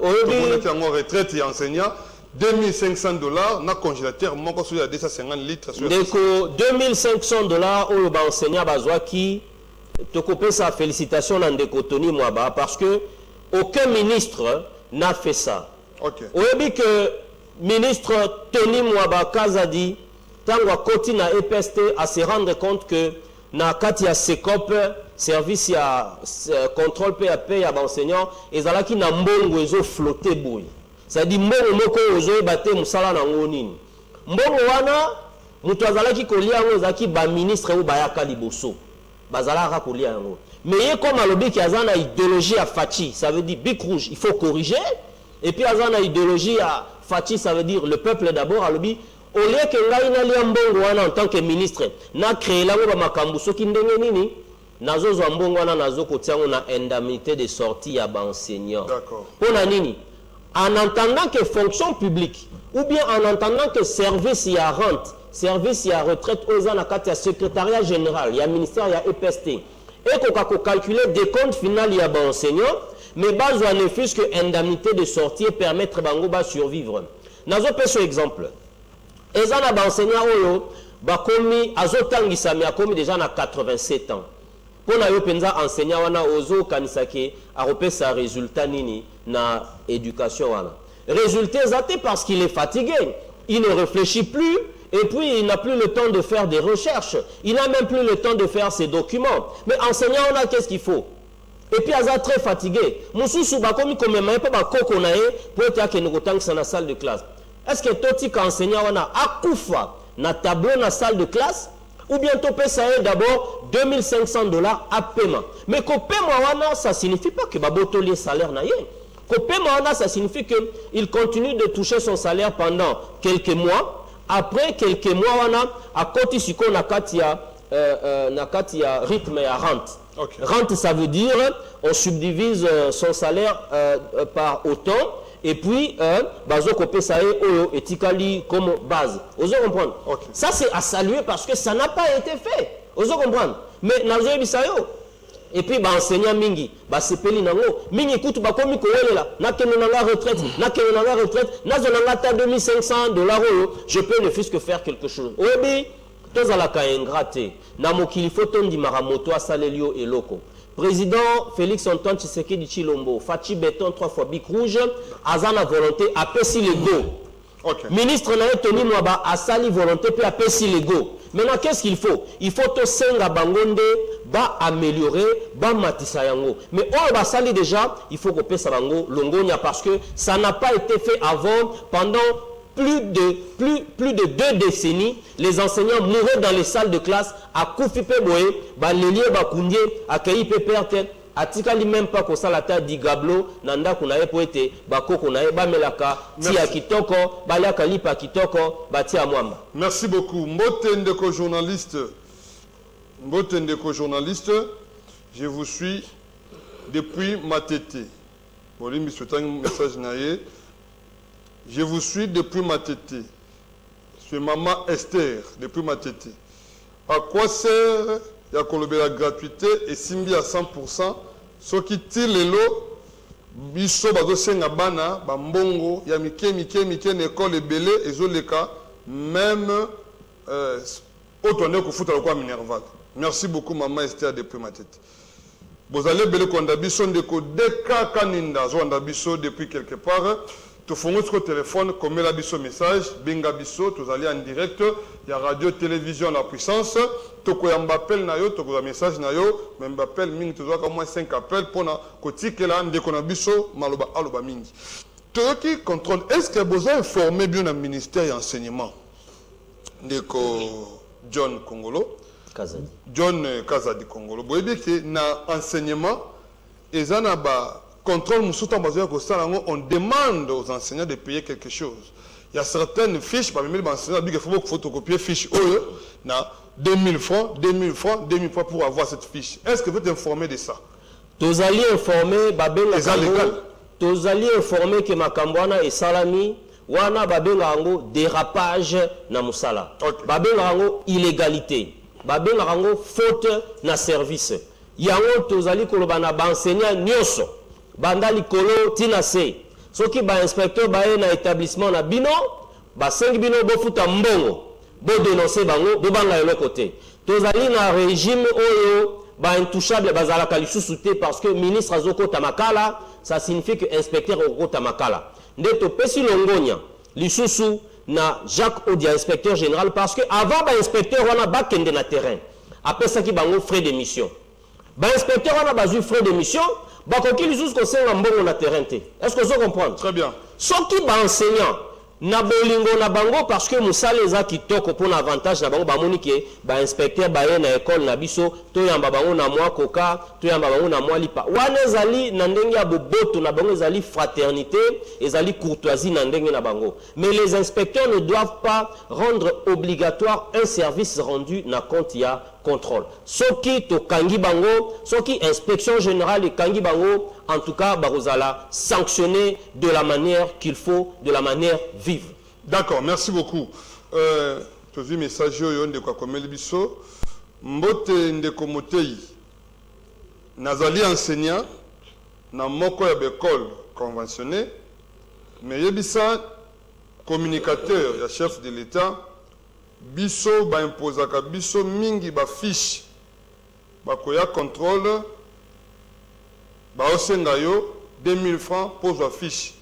on est en retraite et enseignant $2500 na congélateur moko sur 250 litres sur deko $2500 au ba enseignant bazwa ki to kopesa félicitations na ndeko Tony Mwaba parce que aucun ministre n'a fait ça. Okay. On a dit que ministre Tony Mwaba Kazadi, tant koti na EPST à se rendre compte que na katia SECOP service ya contrôle PAP ya enseignant ezalaki na mbongo ezo flotter boy. Ça dit mbongo moko ozo baté musala na ngonini. Mbongo wana mutu azalaki kolia ngo ezaki ba ministre ou bayaka liboso. Bazalaka kolia ngo. Mais comme alobi qui a une idéologie à Fachi, ça veut dire bic rouge, il faut corriger. Et puis une idéologie à Fachi, ça veut dire le peuple d'abord. Alobi, au lieu que ngai na liambongo en tant que ministre, na créé la makambu soki ndenge nini, nazo zwambongo wana nazo kotiango na indemnité de sortie ya ba enseignant. D'accord. Pona nini? En entendant que fonction publique ou bien en entendant que service ya rente, service ya retraite aux na kati ya secrétariat général, ya ministère ya EPST et qu'on calculer des comptes final ya ba enseignant, mais base ou ne fût que indemnité de sortie permettre bango ba survivre. Nazo peso exemple. Ezana ba enseignant oyo ba komi azotangisa mi akomi déjà na 87 ans. Pona yo penza enseignant wana ozo kanisake a repesa résultat nini na éducation wana. Résultat exacté parce qu'il est fatigué, il ne réfléchit plus et puis il n'a plus le temps de faire des recherches, il n'a même plus le temps de faire ses documents. Mais enseignant on a qu'est-ce qu'il faut? Et puis il est très fatigué. Mususu ba komi comme même pas ba koko na e pour te que nous tangisa na salle de classe. Est-ce que toti enseignant wana akufa na tableau na salle de classe? Ou bien tu payes ça d'abord $2500 à paiement. Mais que paiement, ça ne signifie pas que tu as salaire. Que paiement, ça signifie qu'il continue de toucher son salaire pendant quelques mois. Après quelques mois, à côté de qu'on a rythme et rente. Okay. Rente, ça veut dire on subdivise son salaire par autant. Et puis, bazo kopé ça et tikali comme base. Vous comprenez? Okay. Ça c'est à saluer parce que ça n'a pas été fait. Vous comprenez? Mais nazo bisayo. Et puis ba enseignant mingi, ba sepeli nango, mingi kutu ba komi ko welela, na kenonanga retraite, na kenonanga retraite, na zonanga ta $2500 je peux ne fût que faire quelque chose. Obi, toza la ka ingraté, na mokili fotondi maramoto asalelio eloko. Président Félix Antoine Tshisekedi Tshilombo, Fachi Béton 3 fois Bic Rouge, Azana volonté, a pessi le go. Okay. Ministre n'a tenu Mwaba, a sali volonté, puis a pessi le go. Maintenant, qu'est-ce qu'il faut? Il faut que Senga Bangonde, ba améliorer, ba matisayango. Mais on va sali déjà, il faut que pesa bango longonia parce que ça n'a pas été fait avant, pendant plus de 2 décennies, les enseignants mouraient dans les salles de classe à Koufipe Boye, Balelier Bakoundie, à Kaïpe Perte, à Tikali même pas qu'on s'en la terre d'Igablo, Nanda Kounae Poete, Bako Kounae, Bamelaka, Tia Kitoko, Balaka Lipa Kitoko, Batia Mwamba. Merci beaucoup. Mbotendeko journaliste, je vous suis depuis Matete. Bon, je suis un message naïe. Je vous suis depuis Matete. Je suis maman Esther depuis Matete. À quoi sert la gratuité et simbi à 100%? Ce qui tire les lots, biso bazo senga bana, bambongo, ya mike n'école et belé et zoleka, même autonome ko fouta le quoi minerval. Merci beaucoup maman Esther depuis Matete. Vous allez belé kondabiso ndeko deka kaninda zondabiso depuis quelque part. Tu fais notre téléphone, comme la biso message, binga biso, tu allez en direct, il y a radio, télévision, la puissance, tu as un appel, tu as un message, même appel, tu as au moins 5 appels pour que tu aies un biso, maloba, aloba mingi. Tu qui contrôle, est-ce que vous avez informé bien le ministère de l'enseignement de John Kongolo, John Kazadi Kongolo, vous voyez que dans l'enseignement, ils ont contrôle, on demande aux enseignants de payer quelque chose. Il y a certaines fiches, parmi les enseignants, il faut photocopier fiches 2000 francs pour avoir cette fiche. Est-ce que vous êtes informé de ça? Tous allez informer, tous allez informer que Makambwana et Salami, wana babengango dérapage na musala. Babengango illégalité. Babengango faute na service. Yango tous allez kolobana ba enseignant nyoso. Banda likolo tina se soki ba inspecteur ba na établissement na bino ba 5 bino bo futa mbongo bo dénoncer bango bo banga le côté tozali na régime oyo ba intouchable bazalaka lisusu te parce que ministre azoko tamakala ça signifie que inspecteur oko tamakala ndeto pesi longonya lisusu na Jacques Odia inspecteur général parce que avant ba inspecteur wana ba kende na terrain après ça ki bango frais de mission ba inspecteur wana bazu frais de mission. Est-ce que vous comprenez? Très bien. Ce qui est enseignant, na bolingo na bango parce que musala eza kitoko pour avantage na bango bamoni ke ba inspecteur ba na école na biso to yamba bango na mwa koka to yamba bango na mwa lipa wana ezali na ndenge ya boboto na bango ezali fraternité ezali courtoisie na ndenge na bango mais les inspecteurs ne doivent pas rendre obligatoire un service rendu na compte ya contrôle. Soki to kangi bango, soki inspection générale et kangi bango, en tout cas, barozala sanctionner de la manière qu'il faut, de la manière vive. D'accord, merci beaucoup. Tu as vu message de quoi comme Bisso. Mbote ndeko motei. Nazali enseignant na moko ya école conventionnée, mais yebisa communicateur ya chef de l'État biso ba imposaka biso mingi ba fiche ba koya contrôle ba osenga yo 2000 francs pour la fiche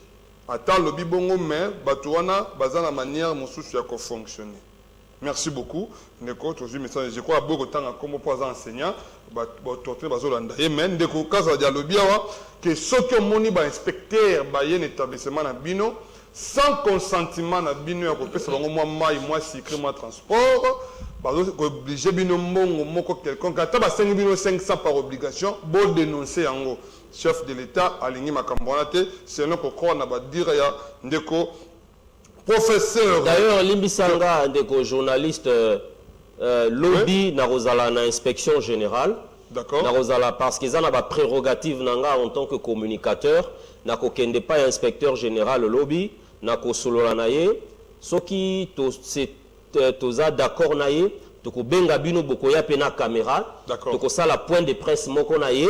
ata lobi bongo mais batu wana baza na manière mosusu ya ko fonctionner. Merci beaucoup. Ndeko tozu message je crois beaucoup tanga comme pour enseignant ba torter bazolanda et mais ndeko kaza dia lobi awa que soki moni ba inspecteur ba yen établissement na bino sans consentement na bino ya kopesa bango moi mai moi secret moi transport bazo obligé bino mbongo moko quelconque ata ba 500 par obligation bo dénoncer yango chef de l'État alingi makambo wana te selon ko ko na ba dire ya ndeko professeur. D'ailleurs limbisanga ndeko journaliste lobby na rozala na inspection générale. D'accord. Na rozala parce qu'ils ont la prérogative nanga en tant que communicateur na ko kende pas inspecteur général lobby na ko solola na ye soki to toza d'accord na ye to ko benga bino bokoya pe na caméra to ko sala point de presse moko na ye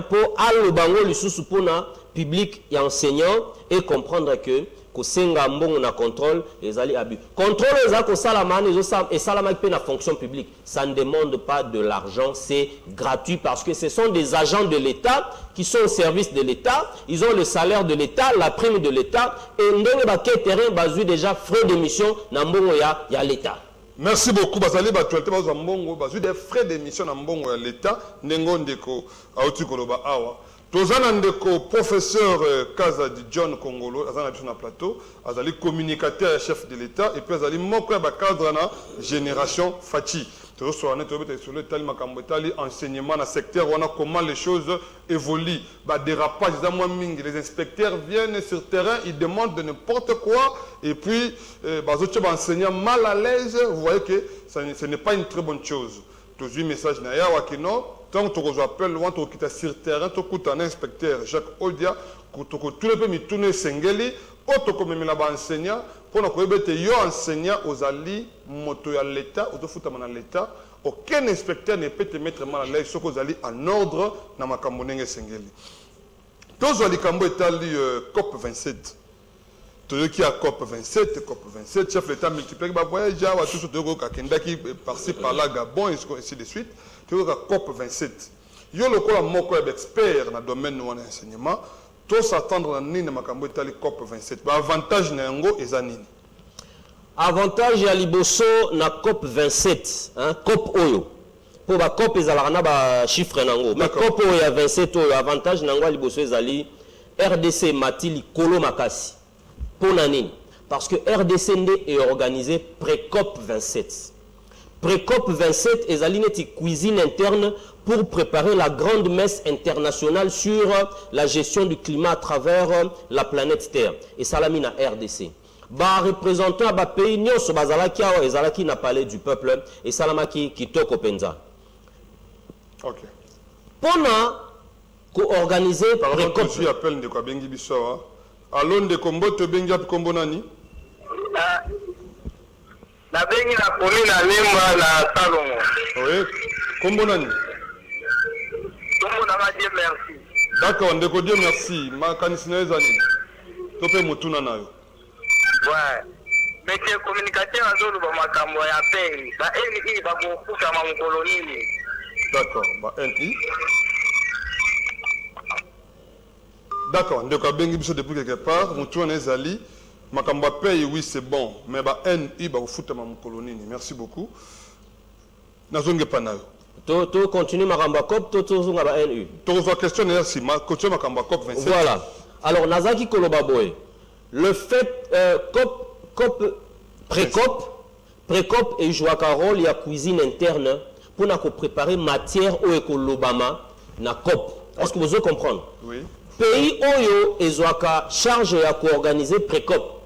pour allo bango lisusu pona public et enseignant et comprendre que ko senga mbongo na contrôle ezali abus contrôle eza ko sala mani et salama pe na fonction publique ça ne demande pas de l'argent c'est gratuit parce que ce sont des agents de l'État qui sont au service de l'État ils ont le salaire de l'État la prime de l'État et ndenge ba terrain bazui déjà frais d'émission na mbongo ya l'État. Merci beaucoup bazali batualité bazo mbongo bazui des frais d'émission na mbongo ya l'État ndengo ndeko auti koloba awa. Tozana ndeko professeur Kaza di John Kongolo azana biso na plateau azali communicateur chef de l'État et puis azali moko ya cadre na génération Fachi tozo so na tobe sur le tali makambo tali enseignement na secteur wana comment les choses évoluent ba dérapage za moi mingi les inspecteurs viennent sur terrain ils demandent de n'importe quoi et puis bazo tcheba enseignant mal à l'aise vous voyez que ce n'est pas une très bonne chose tozo message na ya wakino. Tant que tu appelles, tu quittes sur terrain, tu écoutes un inspecteur, Jacques Odia, tu les peux me tourner Sengeli, tu comme me l'as enseignant, pour que tu enseignant aux alliés, moto à l'État, ou tu fous à l'État, aucun inspecteur ne peut te mettre mal à l'aise, sauf aux alliés en ordre dans ma cambonenge Sengeli. Tous les cambos étaient COP 27. Tout qui a COP 27, chef de l'État multiplié, voyage, tout ce qui par-ci par-là, Gabon, et ainsi de suite. COP 27. Yo le ko la moko expert dans le domaine de l'enseignement. Tout s'attendre à nini makambo etali COP 27. Ba avantage na yango eza nini? Avantage ya liboso na COP 27, hein, COP oyo. Pour ba COP ezalaka na ba chiffre nango. Mais COP oyo ya 27 oyo avantage nango liboso ezali RDC matili kolo makasi. Pour nini? Parce que RDC est organisé pré-COP 27. Pré-COP 27 est une cuisine interne pour préparer la grande messe internationale sur la gestion du climat à travers la planète Terre. Et ça l'a mis à RDC. Bah, représentant du pays, nous sommes n'a parlé du peuple et ça l'a qui toque au Penza. Ok. Pour organiser par exemple, je appelle de quoi bengi biso. Allons de combo te bengi ap combo nani? Na bengi na komi na lemba na salon. Oui. Combo nani? Combo na ma Dieu merci. D'accord, ndeko Dieu merci. Ma kanisina ezani. Tope mutuna nayo. Ouais. Mais que communicateur azolu ba makambo ya pei. Ba NI ba ko kuka ma mkolonini. D'accord, ba NI. D'accord, ndeko bengi biso depuis quelque part, mutuna ezali. Makamba paye, oui, c'est bon. Mais bah, NI, bah, vous foutez ma colonie. Merci beaucoup. Nazonge panayo. Tu continues Makamba COP, tu as NU. Tu as question, merci. Continue Makamba COP 27. Voilà. Alors, Nazaki Kolobaboy, le fait, pré-COP, et joue un rôle, il y a cuisine interne pour nous préparer matière au écolobama na COP. Est-ce que vous avez comprendre? Oui. Pays Oyo et Zoaka charge à co-organiser pré-COP.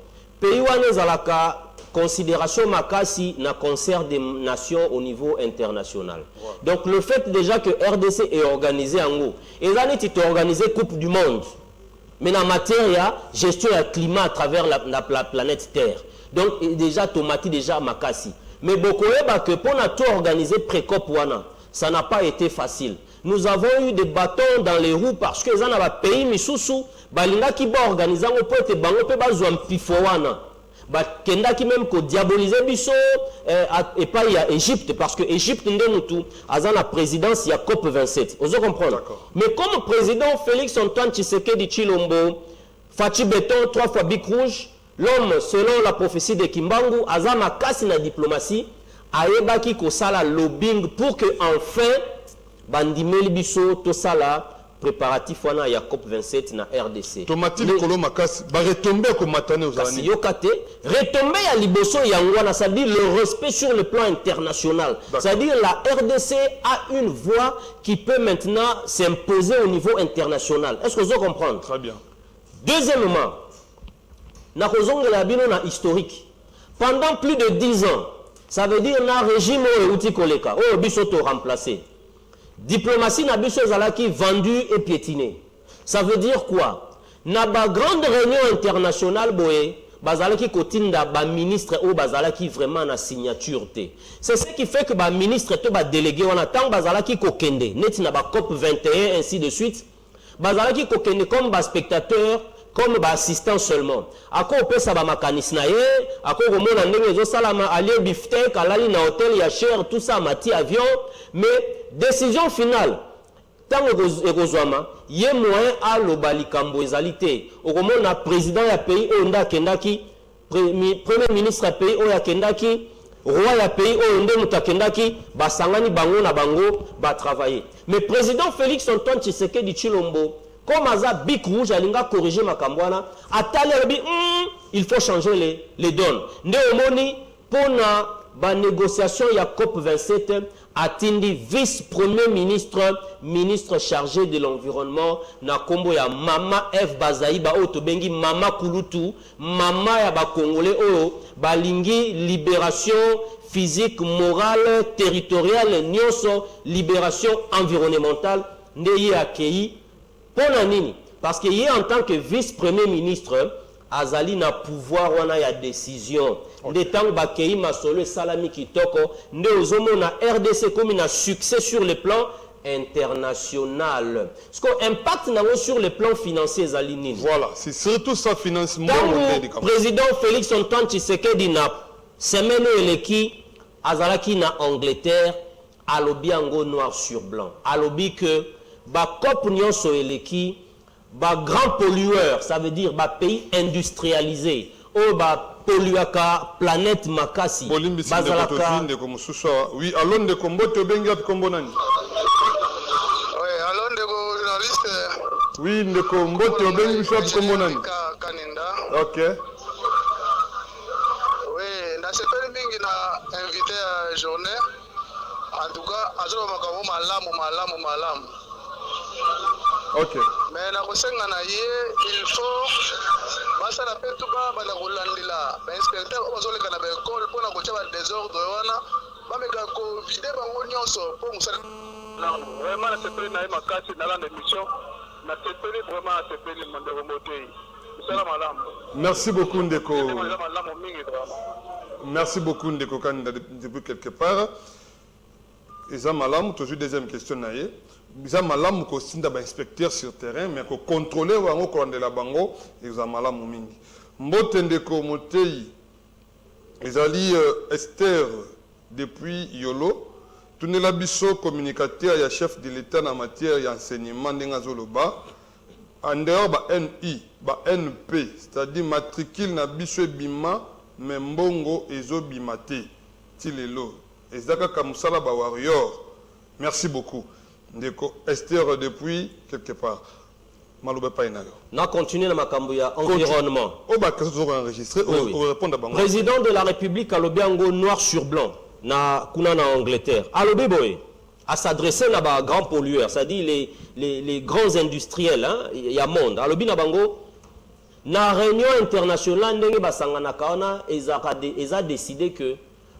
Pays wane zalaka considération makasi na concert des nations au niveau international. Donc le fait déjà que RDC est organisé en haut, et là tu t'es organisé Coupe du Monde, mais en matière il y a gestion du climat à travers la planète Terre. Donc déjà tomati déjà makasi. Mais beaucoup que pour tout organiser pré-COP wana, ça n'a pas été facile. Nous avons eu des bâtons dans les roues parce que les gens dans le pays misusu balinga ki ba organiser on peut te bango pe bazwa mpifo wana. Ba kenda ki même ko diaboliser biso et pas il y a Égypte parce que Égypte ndemutu azana présidence il y a COP 27. Vous comprenez? Mais comme président Félix Antoine Tshisekedi Tshilombo Fachi Béton 3 fois Bic Rouge, l'homme selon la prophétie de Kimbangu azama kasi na diplomatie ayebaki ko sala lobbying pour que enfin bandimeli biso to sala préparatif wana ya COP 27 na RDC. Tomati likolo makasi ba retomber ko matane aux années. Yokate retomber ya liboso yangwana, ça dit le respect sur le plan international. C'est-à-dire la RDC a une voix qui peut maintenant s'imposer au niveau international. Est-ce que vous comprenez? Très bien. Deuxièmement, na kozongela bino na historique. Pendant plus de 10 ans, ça veut dire na régime outi koleka, biso to remplacé. Diplomatie na biso zalaki vendue et piétinée. Ça veut dire quoi? Na ba grande réunion internationale boye, bazalaki kotinda ba ministre ou bazalaki vraiment na signature te. C'est ce qui fait que ba ministre to ba délégué wana tang bazalaki kokende, net na ba COP 21 ainsi de suite. Bazalaki kokende comme ba spectateur, comme assistant seulement. Ako opesa ba makanisi na ye, ako komona ndenge ezo salama aller biftek alali na hôtel ya cher tout ça mati avion, mais décision finale tango ekozwama ye moyen a lobali kambo ezalité. Okomona président ya pays onda kendaki, premier ministre ya pays oya kendaki, roi ya pays onde mutakendaki, basangani bango na bango ba travailler. Mais président Félix Antoine Tshisekedi Tshilombo comme Aza Bic Rouge, alinga corriger Makambwana, il faut changer les donnes. Néomoni, pour la négociation, il y a COP 27, attendi vice-premier ministre, ministre chargé de l'environnement, na kombo ya Mama F. Bazaïba, Otobengi, Mama Kulutu, Mama ya ba Congolais, Balingi, libération physique, morale, territoriale, nyonso, libération environnementale, Ndeye Akei. Pour nini? Parce qu'il est en tant que vice-premier ministre, Azali na pouvoir wana ya décision. De temps bakei masolo salami kitoko, ne ozomo na RDC comme un succès sur le plan international. Ce qu'on impact sur le plan financier Zalinine. Voilà, c'est surtout ça financement. Président Félix Antoine Tshisekedi na semaine eleki azalaki na Angleterre, alobi ango noir sur blanc. Alobi que ba COP nyonso eleki ba grand pollueur, ça veut dire ba pays industrialisé o ba polluaka planète makasi bazalaka oui allô de kombo to benga kombo nani oui allô de journaliste oui de kombo to benga shop kombo nani OK oui na sepeli mingi na invité à journée en tout cas azolo makambo malamu. OK. Mais na kosenga na ye il faut basa na petu ba na kolandila ba inspecteur ozoleka na ba école pour na kotia ba désordre wana ba meka ko vide bango nyonso pour musala vraiment na sepeli na makasi na la émission na sepeli vraiment sepeli mandeko motei musala malamu. Merci beaucoup Ndeko. Merci beaucoup Ndeko Kanda depuis quelque part. Eza malamu toujours deuxième question na ye. Eza malamu ko sinda ba inspecteur sur terrain mais ko contrôler wango ko ndela bango eza malamu mingi. Mbote Ndeko Motei ezali Esther depuis Yolo tunela biso communicateur ya chef de l'état na matière ya enseignement ndenga zoloba en dehors ba NI ba NP c'est-à-dire matricule na biso bima mais mbongo ezo bimate tilelo ezaka kamusala ba warrior. Merci beaucoup Ndeko Esther depuis quelque part. Maloba Painayo. On continue dans makambo ya environnement. Au bac enregistré on répond à bango. Président de la République Alobiango noir sur blanc na kuna na Angleterre. Alobi boy à s'adresser na ba grands pollueurs, c'est-à-dire les grands industriels hein, il y a monde. Alobi na bango na réunion internationale ndenge basanganaka wana eza décidé que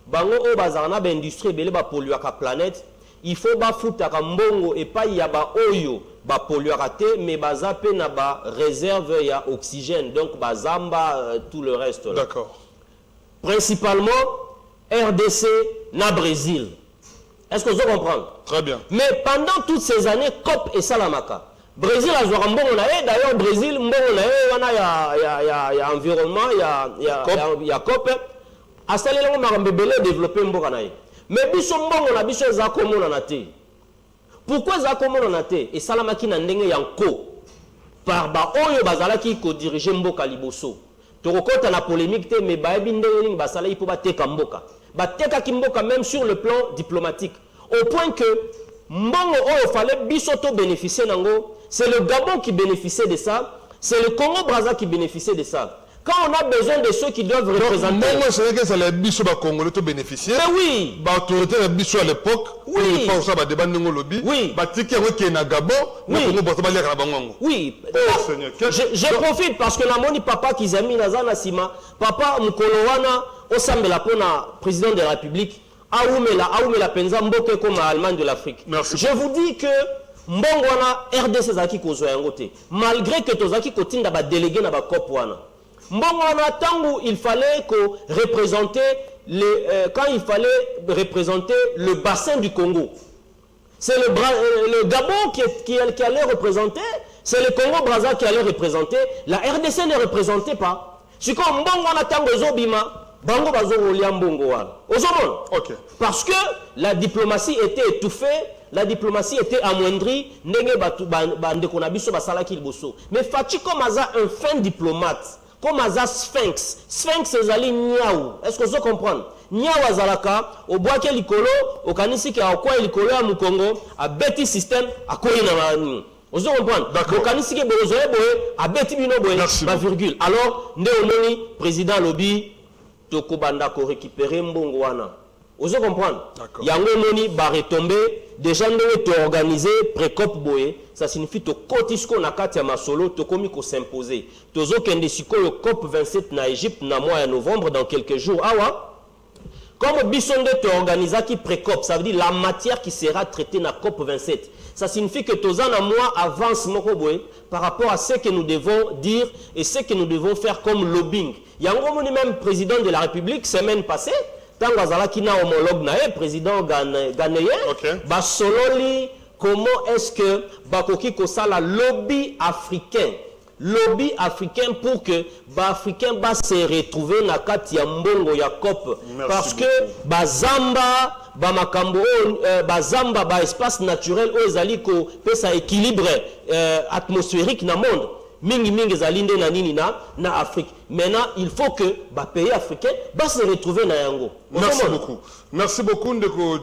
bango oyo bazala na industrie ebele bapolluaka planète il faut bafutaka mbongo epai ya baoyo bapolluaka te mais baza pe na ba réserve ya oxygène donc bazamba tout le reste là. D'accord. Principalement RDC na Brésil. Est-ce que vous comprenez? Très bien. Mais pendant toutes ces années COP et Salamaka Brésil a joué un bon d'ailleurs Brésil il y a environnement il y a COP a salé le marambebele développer mboka na ye mais biso mbongo na biso za komona na te pourquoi za komona na te et salamaki na ndenge yanko par ba oyo bazalaki ko diriger mboka liboso tokokota na polémique te mais ba ndenge ning basala ipo bateka mboka bateka kimboka même sur le plan diplomatique au point que mbongo oyo fallait biso to bénéficier nango c'est le Gabon qui bénéficiait de ça c'est le Congo Brazza qui bénéficiait de ça. Quand on a besoin de ceux qui doivent représenter... Donc, c'est vrai que c'est les bichos congolais qui bénéficient. Mais oui. L'autorité des bichos à l'époque, oui. Oui. Oui. Je profite parce que la moni papa qui zami nazana sima, papa mukolowana osambela pona président de la République, aoumela penza mboke comme Allemagne de l'Afrique. Je vous dis que mbongo wana RDC zaki kozwa yango te. Malgré que tozaki kotinda ba délégué na ba COP wana. Tango, il fallait représenter quand il fallait représenter le bassin du Congo. C'est le Gabon qui allait représenter, c'est le Congo Brazza qui allait représenter. La RDC ne représentait pas. C'est comme Mbongo na tango zobima, bango bazo rolia mbongo wana. OK. Parce que la diplomatie était étouffée, la diplomatie était amoindrie, ndenge bandeko na biso basala ki liboso. Mais Fachi comme un fin diplomate. Comme Aza Sphinx. Sphinx ezali niaou. Est-ce que vous comprenez? Niaou azalaka, au bois ke likolo, au kanisi ki a okwa likolo ya mukongo, a beti système, a koyi na mani. Vous comprenez? Au kanisi ki bozoe boye, a beti bino boye, ba virgule. Alors, nde omoni, président lobby, toko banda ko récupérer mbongo wana. Vous comprenez? Yango moni ba retomber, déjà ndenge to organisé pré-COP boye, ça signifie to kotisko na kati ya masolo to komi ko s'imposer. Tozo kende sikoyo COP 27 na Égypte na mois de novembre dans quelques jours. Awa. Comme bisonde to organisaki pré-COP, ça veut dire la matière qui sera traitée na COP 27. Ça signifie que toza na mois avance moko boye par rapport à ce que nous devons dire et ce que nous devons faire comme lobbying. Yango moni même président de la République semaine passée tant azalaki na homologue na président ghanéen basololi comment est-ce que bakoki kosala lobby africain pour que africain ba se retrouver na kati ya mbongo ya COP parce que bazamba ba makambo bazamba ba espace naturel o ezali ko pesa équilibre atmosphérique na monde mingi zalinde na nini na Afrique. Maintenant, il faut que les pays africains se retrouvent dans yango. Merci beaucoup. Merci beaucoup Ndeko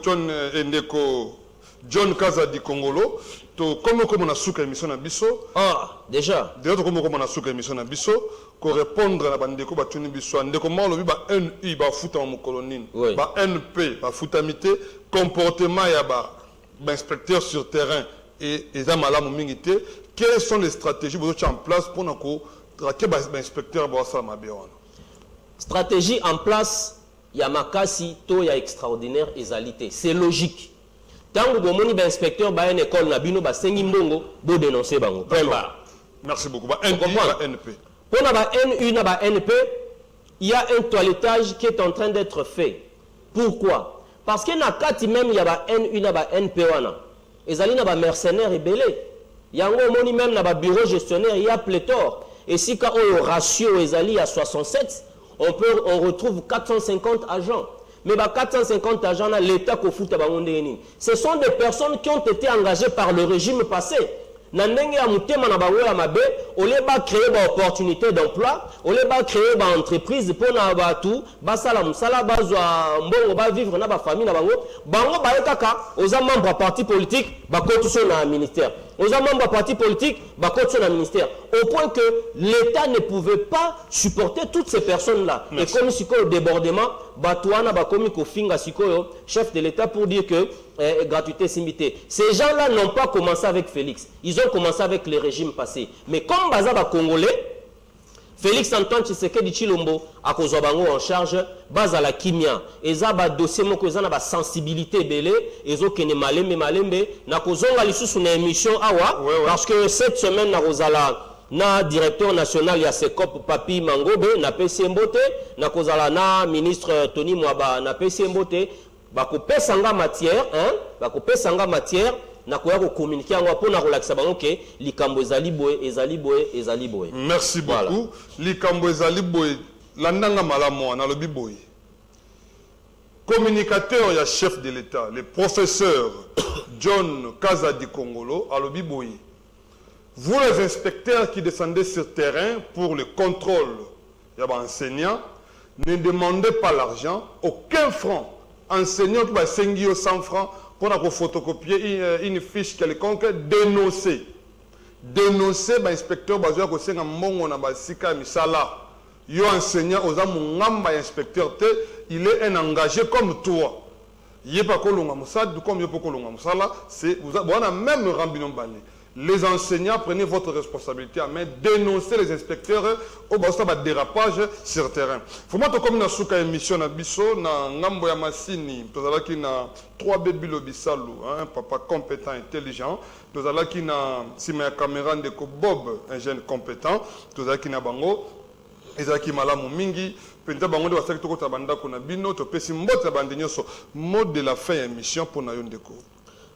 John Kaza di Congolo. Comment on a souka émission na biso? Ah, déjà. Déjà comment on a souka émission na biso ko répondre à la bandeko ba tuni biso ndeko malo bi ba NU ba futa mo colonine. Ba NP ba futamité comportement ya ba inspecteur sur terrain et les amalamu mingité. Quelles sont les stratégies que vous avez en place pour nous traquer les inspecteurs? Stratégie en place, il y a makasi, il y a extraordinaire égalité. C'est logique. Tant que vous avez un inspecteur, il y a une école, il y a une bongo, vous dénoncez. Merci beaucoup. NP. Pour la NP, il y a un toilettage qui est en train d'être fait. Pourquoi? Parce que dans même il y a un NU, il y a un NP. Il y a des mercenaires et belés. Il y a un même dans le bureau gestionnaire, il y a pléthore. Et si quand on ratio est à 67, on retrouve 450 agents. Mais 450 agents, l'État qui fout à ce sont des personnes qui ont été engagées par le régime passé. Nandenge ya mutema na bawe mabe, ole ba créer ba opportunité d'emploi, ole ba créer ba entreprise pour na batu, ba sala musala bazwa mbongo ba vivre na ba famille na bango, bango ba kaka oza membre parti politique, ba kotuso na ministère. Aux membres partis politiques, sur le ministère. Au point que l'État ne pouvait pas supporter toutes ces personnes-là. Et comme si le débordement, chef de l'État pour dire que gratuité simbité. Ces gens-là n'ont pas commencé avec Félix. Ils ont commencé avec les régimes passés. Mais comme Bazaba Congolais, Félix Antoine Tshisekedi Tshilombo a kozwa bango en charge base la kimia eza ba dossier moko eza na ba sensibilité belé ezokene malembe na kozonga lisusu na émission awa parce que cette semaine na kozala na directeur national ya Sekop Papi Mangobe na pesi mbote na kozala na ministre Tony Mwaba na pesi mbote bakopesa nga matière na koya ko communiquer yango pona relaxa bango ke likambo ezali boye. Merci beaucoup. Likambo ezali boye landanga malamo na lobi boye. Communicateur ya chef de l'État, le professeur John Kazadi Kongolo à lobi boye. Vous les inspecteurs qui descendez sur terrain pour le contrôle des enseignants, ne demandez pas l'argent, aucun franc. Enseignant qui va 100 francs pour photocopier une fiche quelconque, dénoncer. Dénoncer l'inspecteur bazoua ko senga mbongo na basika misala. Yo enseignant aux amungamba inspecteur te, il est un engagé comme toi. Yé pas kolonga musala, comme yo pas kolonga musala, c'est vous avez même rambino balé. Les enseignants, prenez votre responsabilité à main, dénoncez les inspecteurs au bas de dérapage sur le terrain. Faut moi comme na souka émission na biso na ngambo ya masini, tozala ki na 3 bébés lobisalu, un papa compétent, intelligent, tozala ki na sima ya caméra ndeko Bob, un jeune compétent, tozala ki na bango ezaki malamu mingi, penta bango de wasaki toko tabanda ko na bino to pesi mbota bandenyo so mode de la fin émission pour na yo ndeko.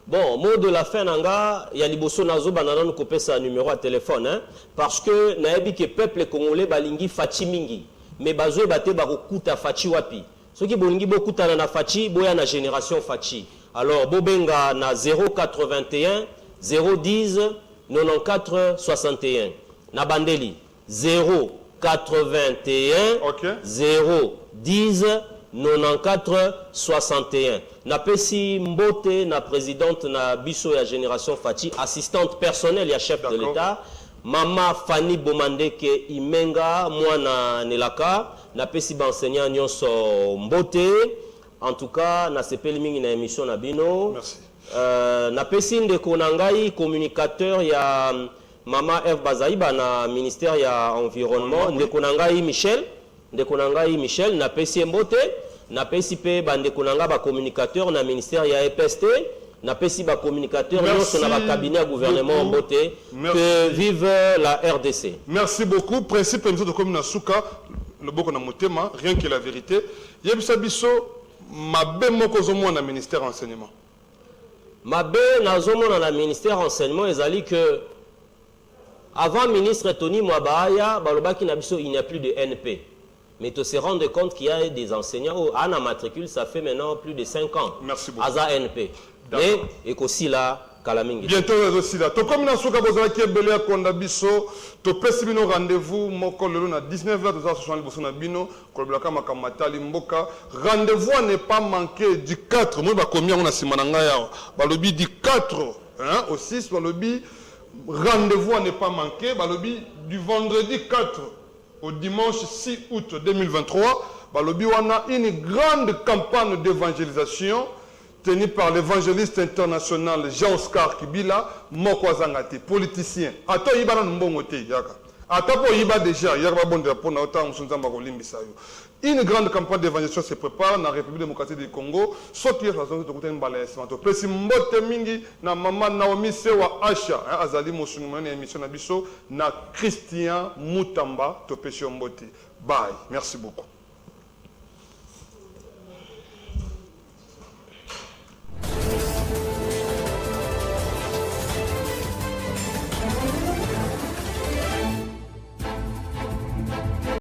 Bon, mot de la fin, nanga, il y a liboso nazo banana nous couper sa numéro à téléphone, hein, parce que naebi que peuple congolais balingi fachi mingi, mais bazo bate barokuta fachi wapi. Ceux qui bolingi bokuta na fachi, boya na génération fachi. Alors bobenga na 081 010 94 61. Na bandeli 081 010 94 61. Na pesi mbote na présidente na biso ya génération Fachi, assistante personnelle ya chef de l'État, Mama Fanny Bomandeke Imenga mwana Nelaka, na pesi ba enseignant nyonso mbote. En tout cas, na sepeli mingi na émission na bino. Merci. Na pesi ndeko na ngai communicateur ya Mama F Bazaiba na ministère ya environnement, ndeko na ngai Michel na pesi mbote. Na pesi pe bande konanga ba communicateur na ministère ya EPST na pesi ba communicateur nyonso na ba cabinet ya gouvernement mbote. Que vive la RDC. Merci beaucoup. Principe de communication le boko na motema, rien que la vérité. Yebisa biso mabe moko zomo na ministère enseignement. Mabe na zomo na ministère enseignement ezali que avant ministre Tony Mwaba balobaki na biso il n'y a plus de NP. Mais tu se rends compte qu'il y a des enseignants à la matricule, ça fait maintenant plus de 5 ans. Merci beaucoup. Aza NP. Mais, et aussi là, Kalamingi. Bientôt, aussi là. Tu comme dans ce cas, vous avez belé à Kondabiso, tu peux si bien rendez-vous, mon collègue à 19h, tu as 60 na bino, Kolblaka Makamatali Mboka. Rendez-vous n'est pas manqué du 4. Moi, combien on a Simananga ya? Balobi du 4 au 6, Balobi. Rendez-vous n'est pas manqué, Balobi du vendredi 4. Au dimanche 6 août 2023, Balobi wana une grande campagne d'évangélisation tenue par l'évangéliste international Jean-Oscar Kibila, Mokwazangati, politicien. Ato yibana mbongote yaka. Atapo yiba déjà yaka bonde pona autant msunzamba kolimbisa yo. Une grande campagne d'évangélisation se prépare dans la République démocratique du Congo. Sortir la zone de côté de Mbalaïsement. Pesi mbote mingi na maman Naomi Sewa Asha. Azali Mosunumani émission na biso na Christian Moutamba. Topesi mbote. Bye. Merci beaucoup.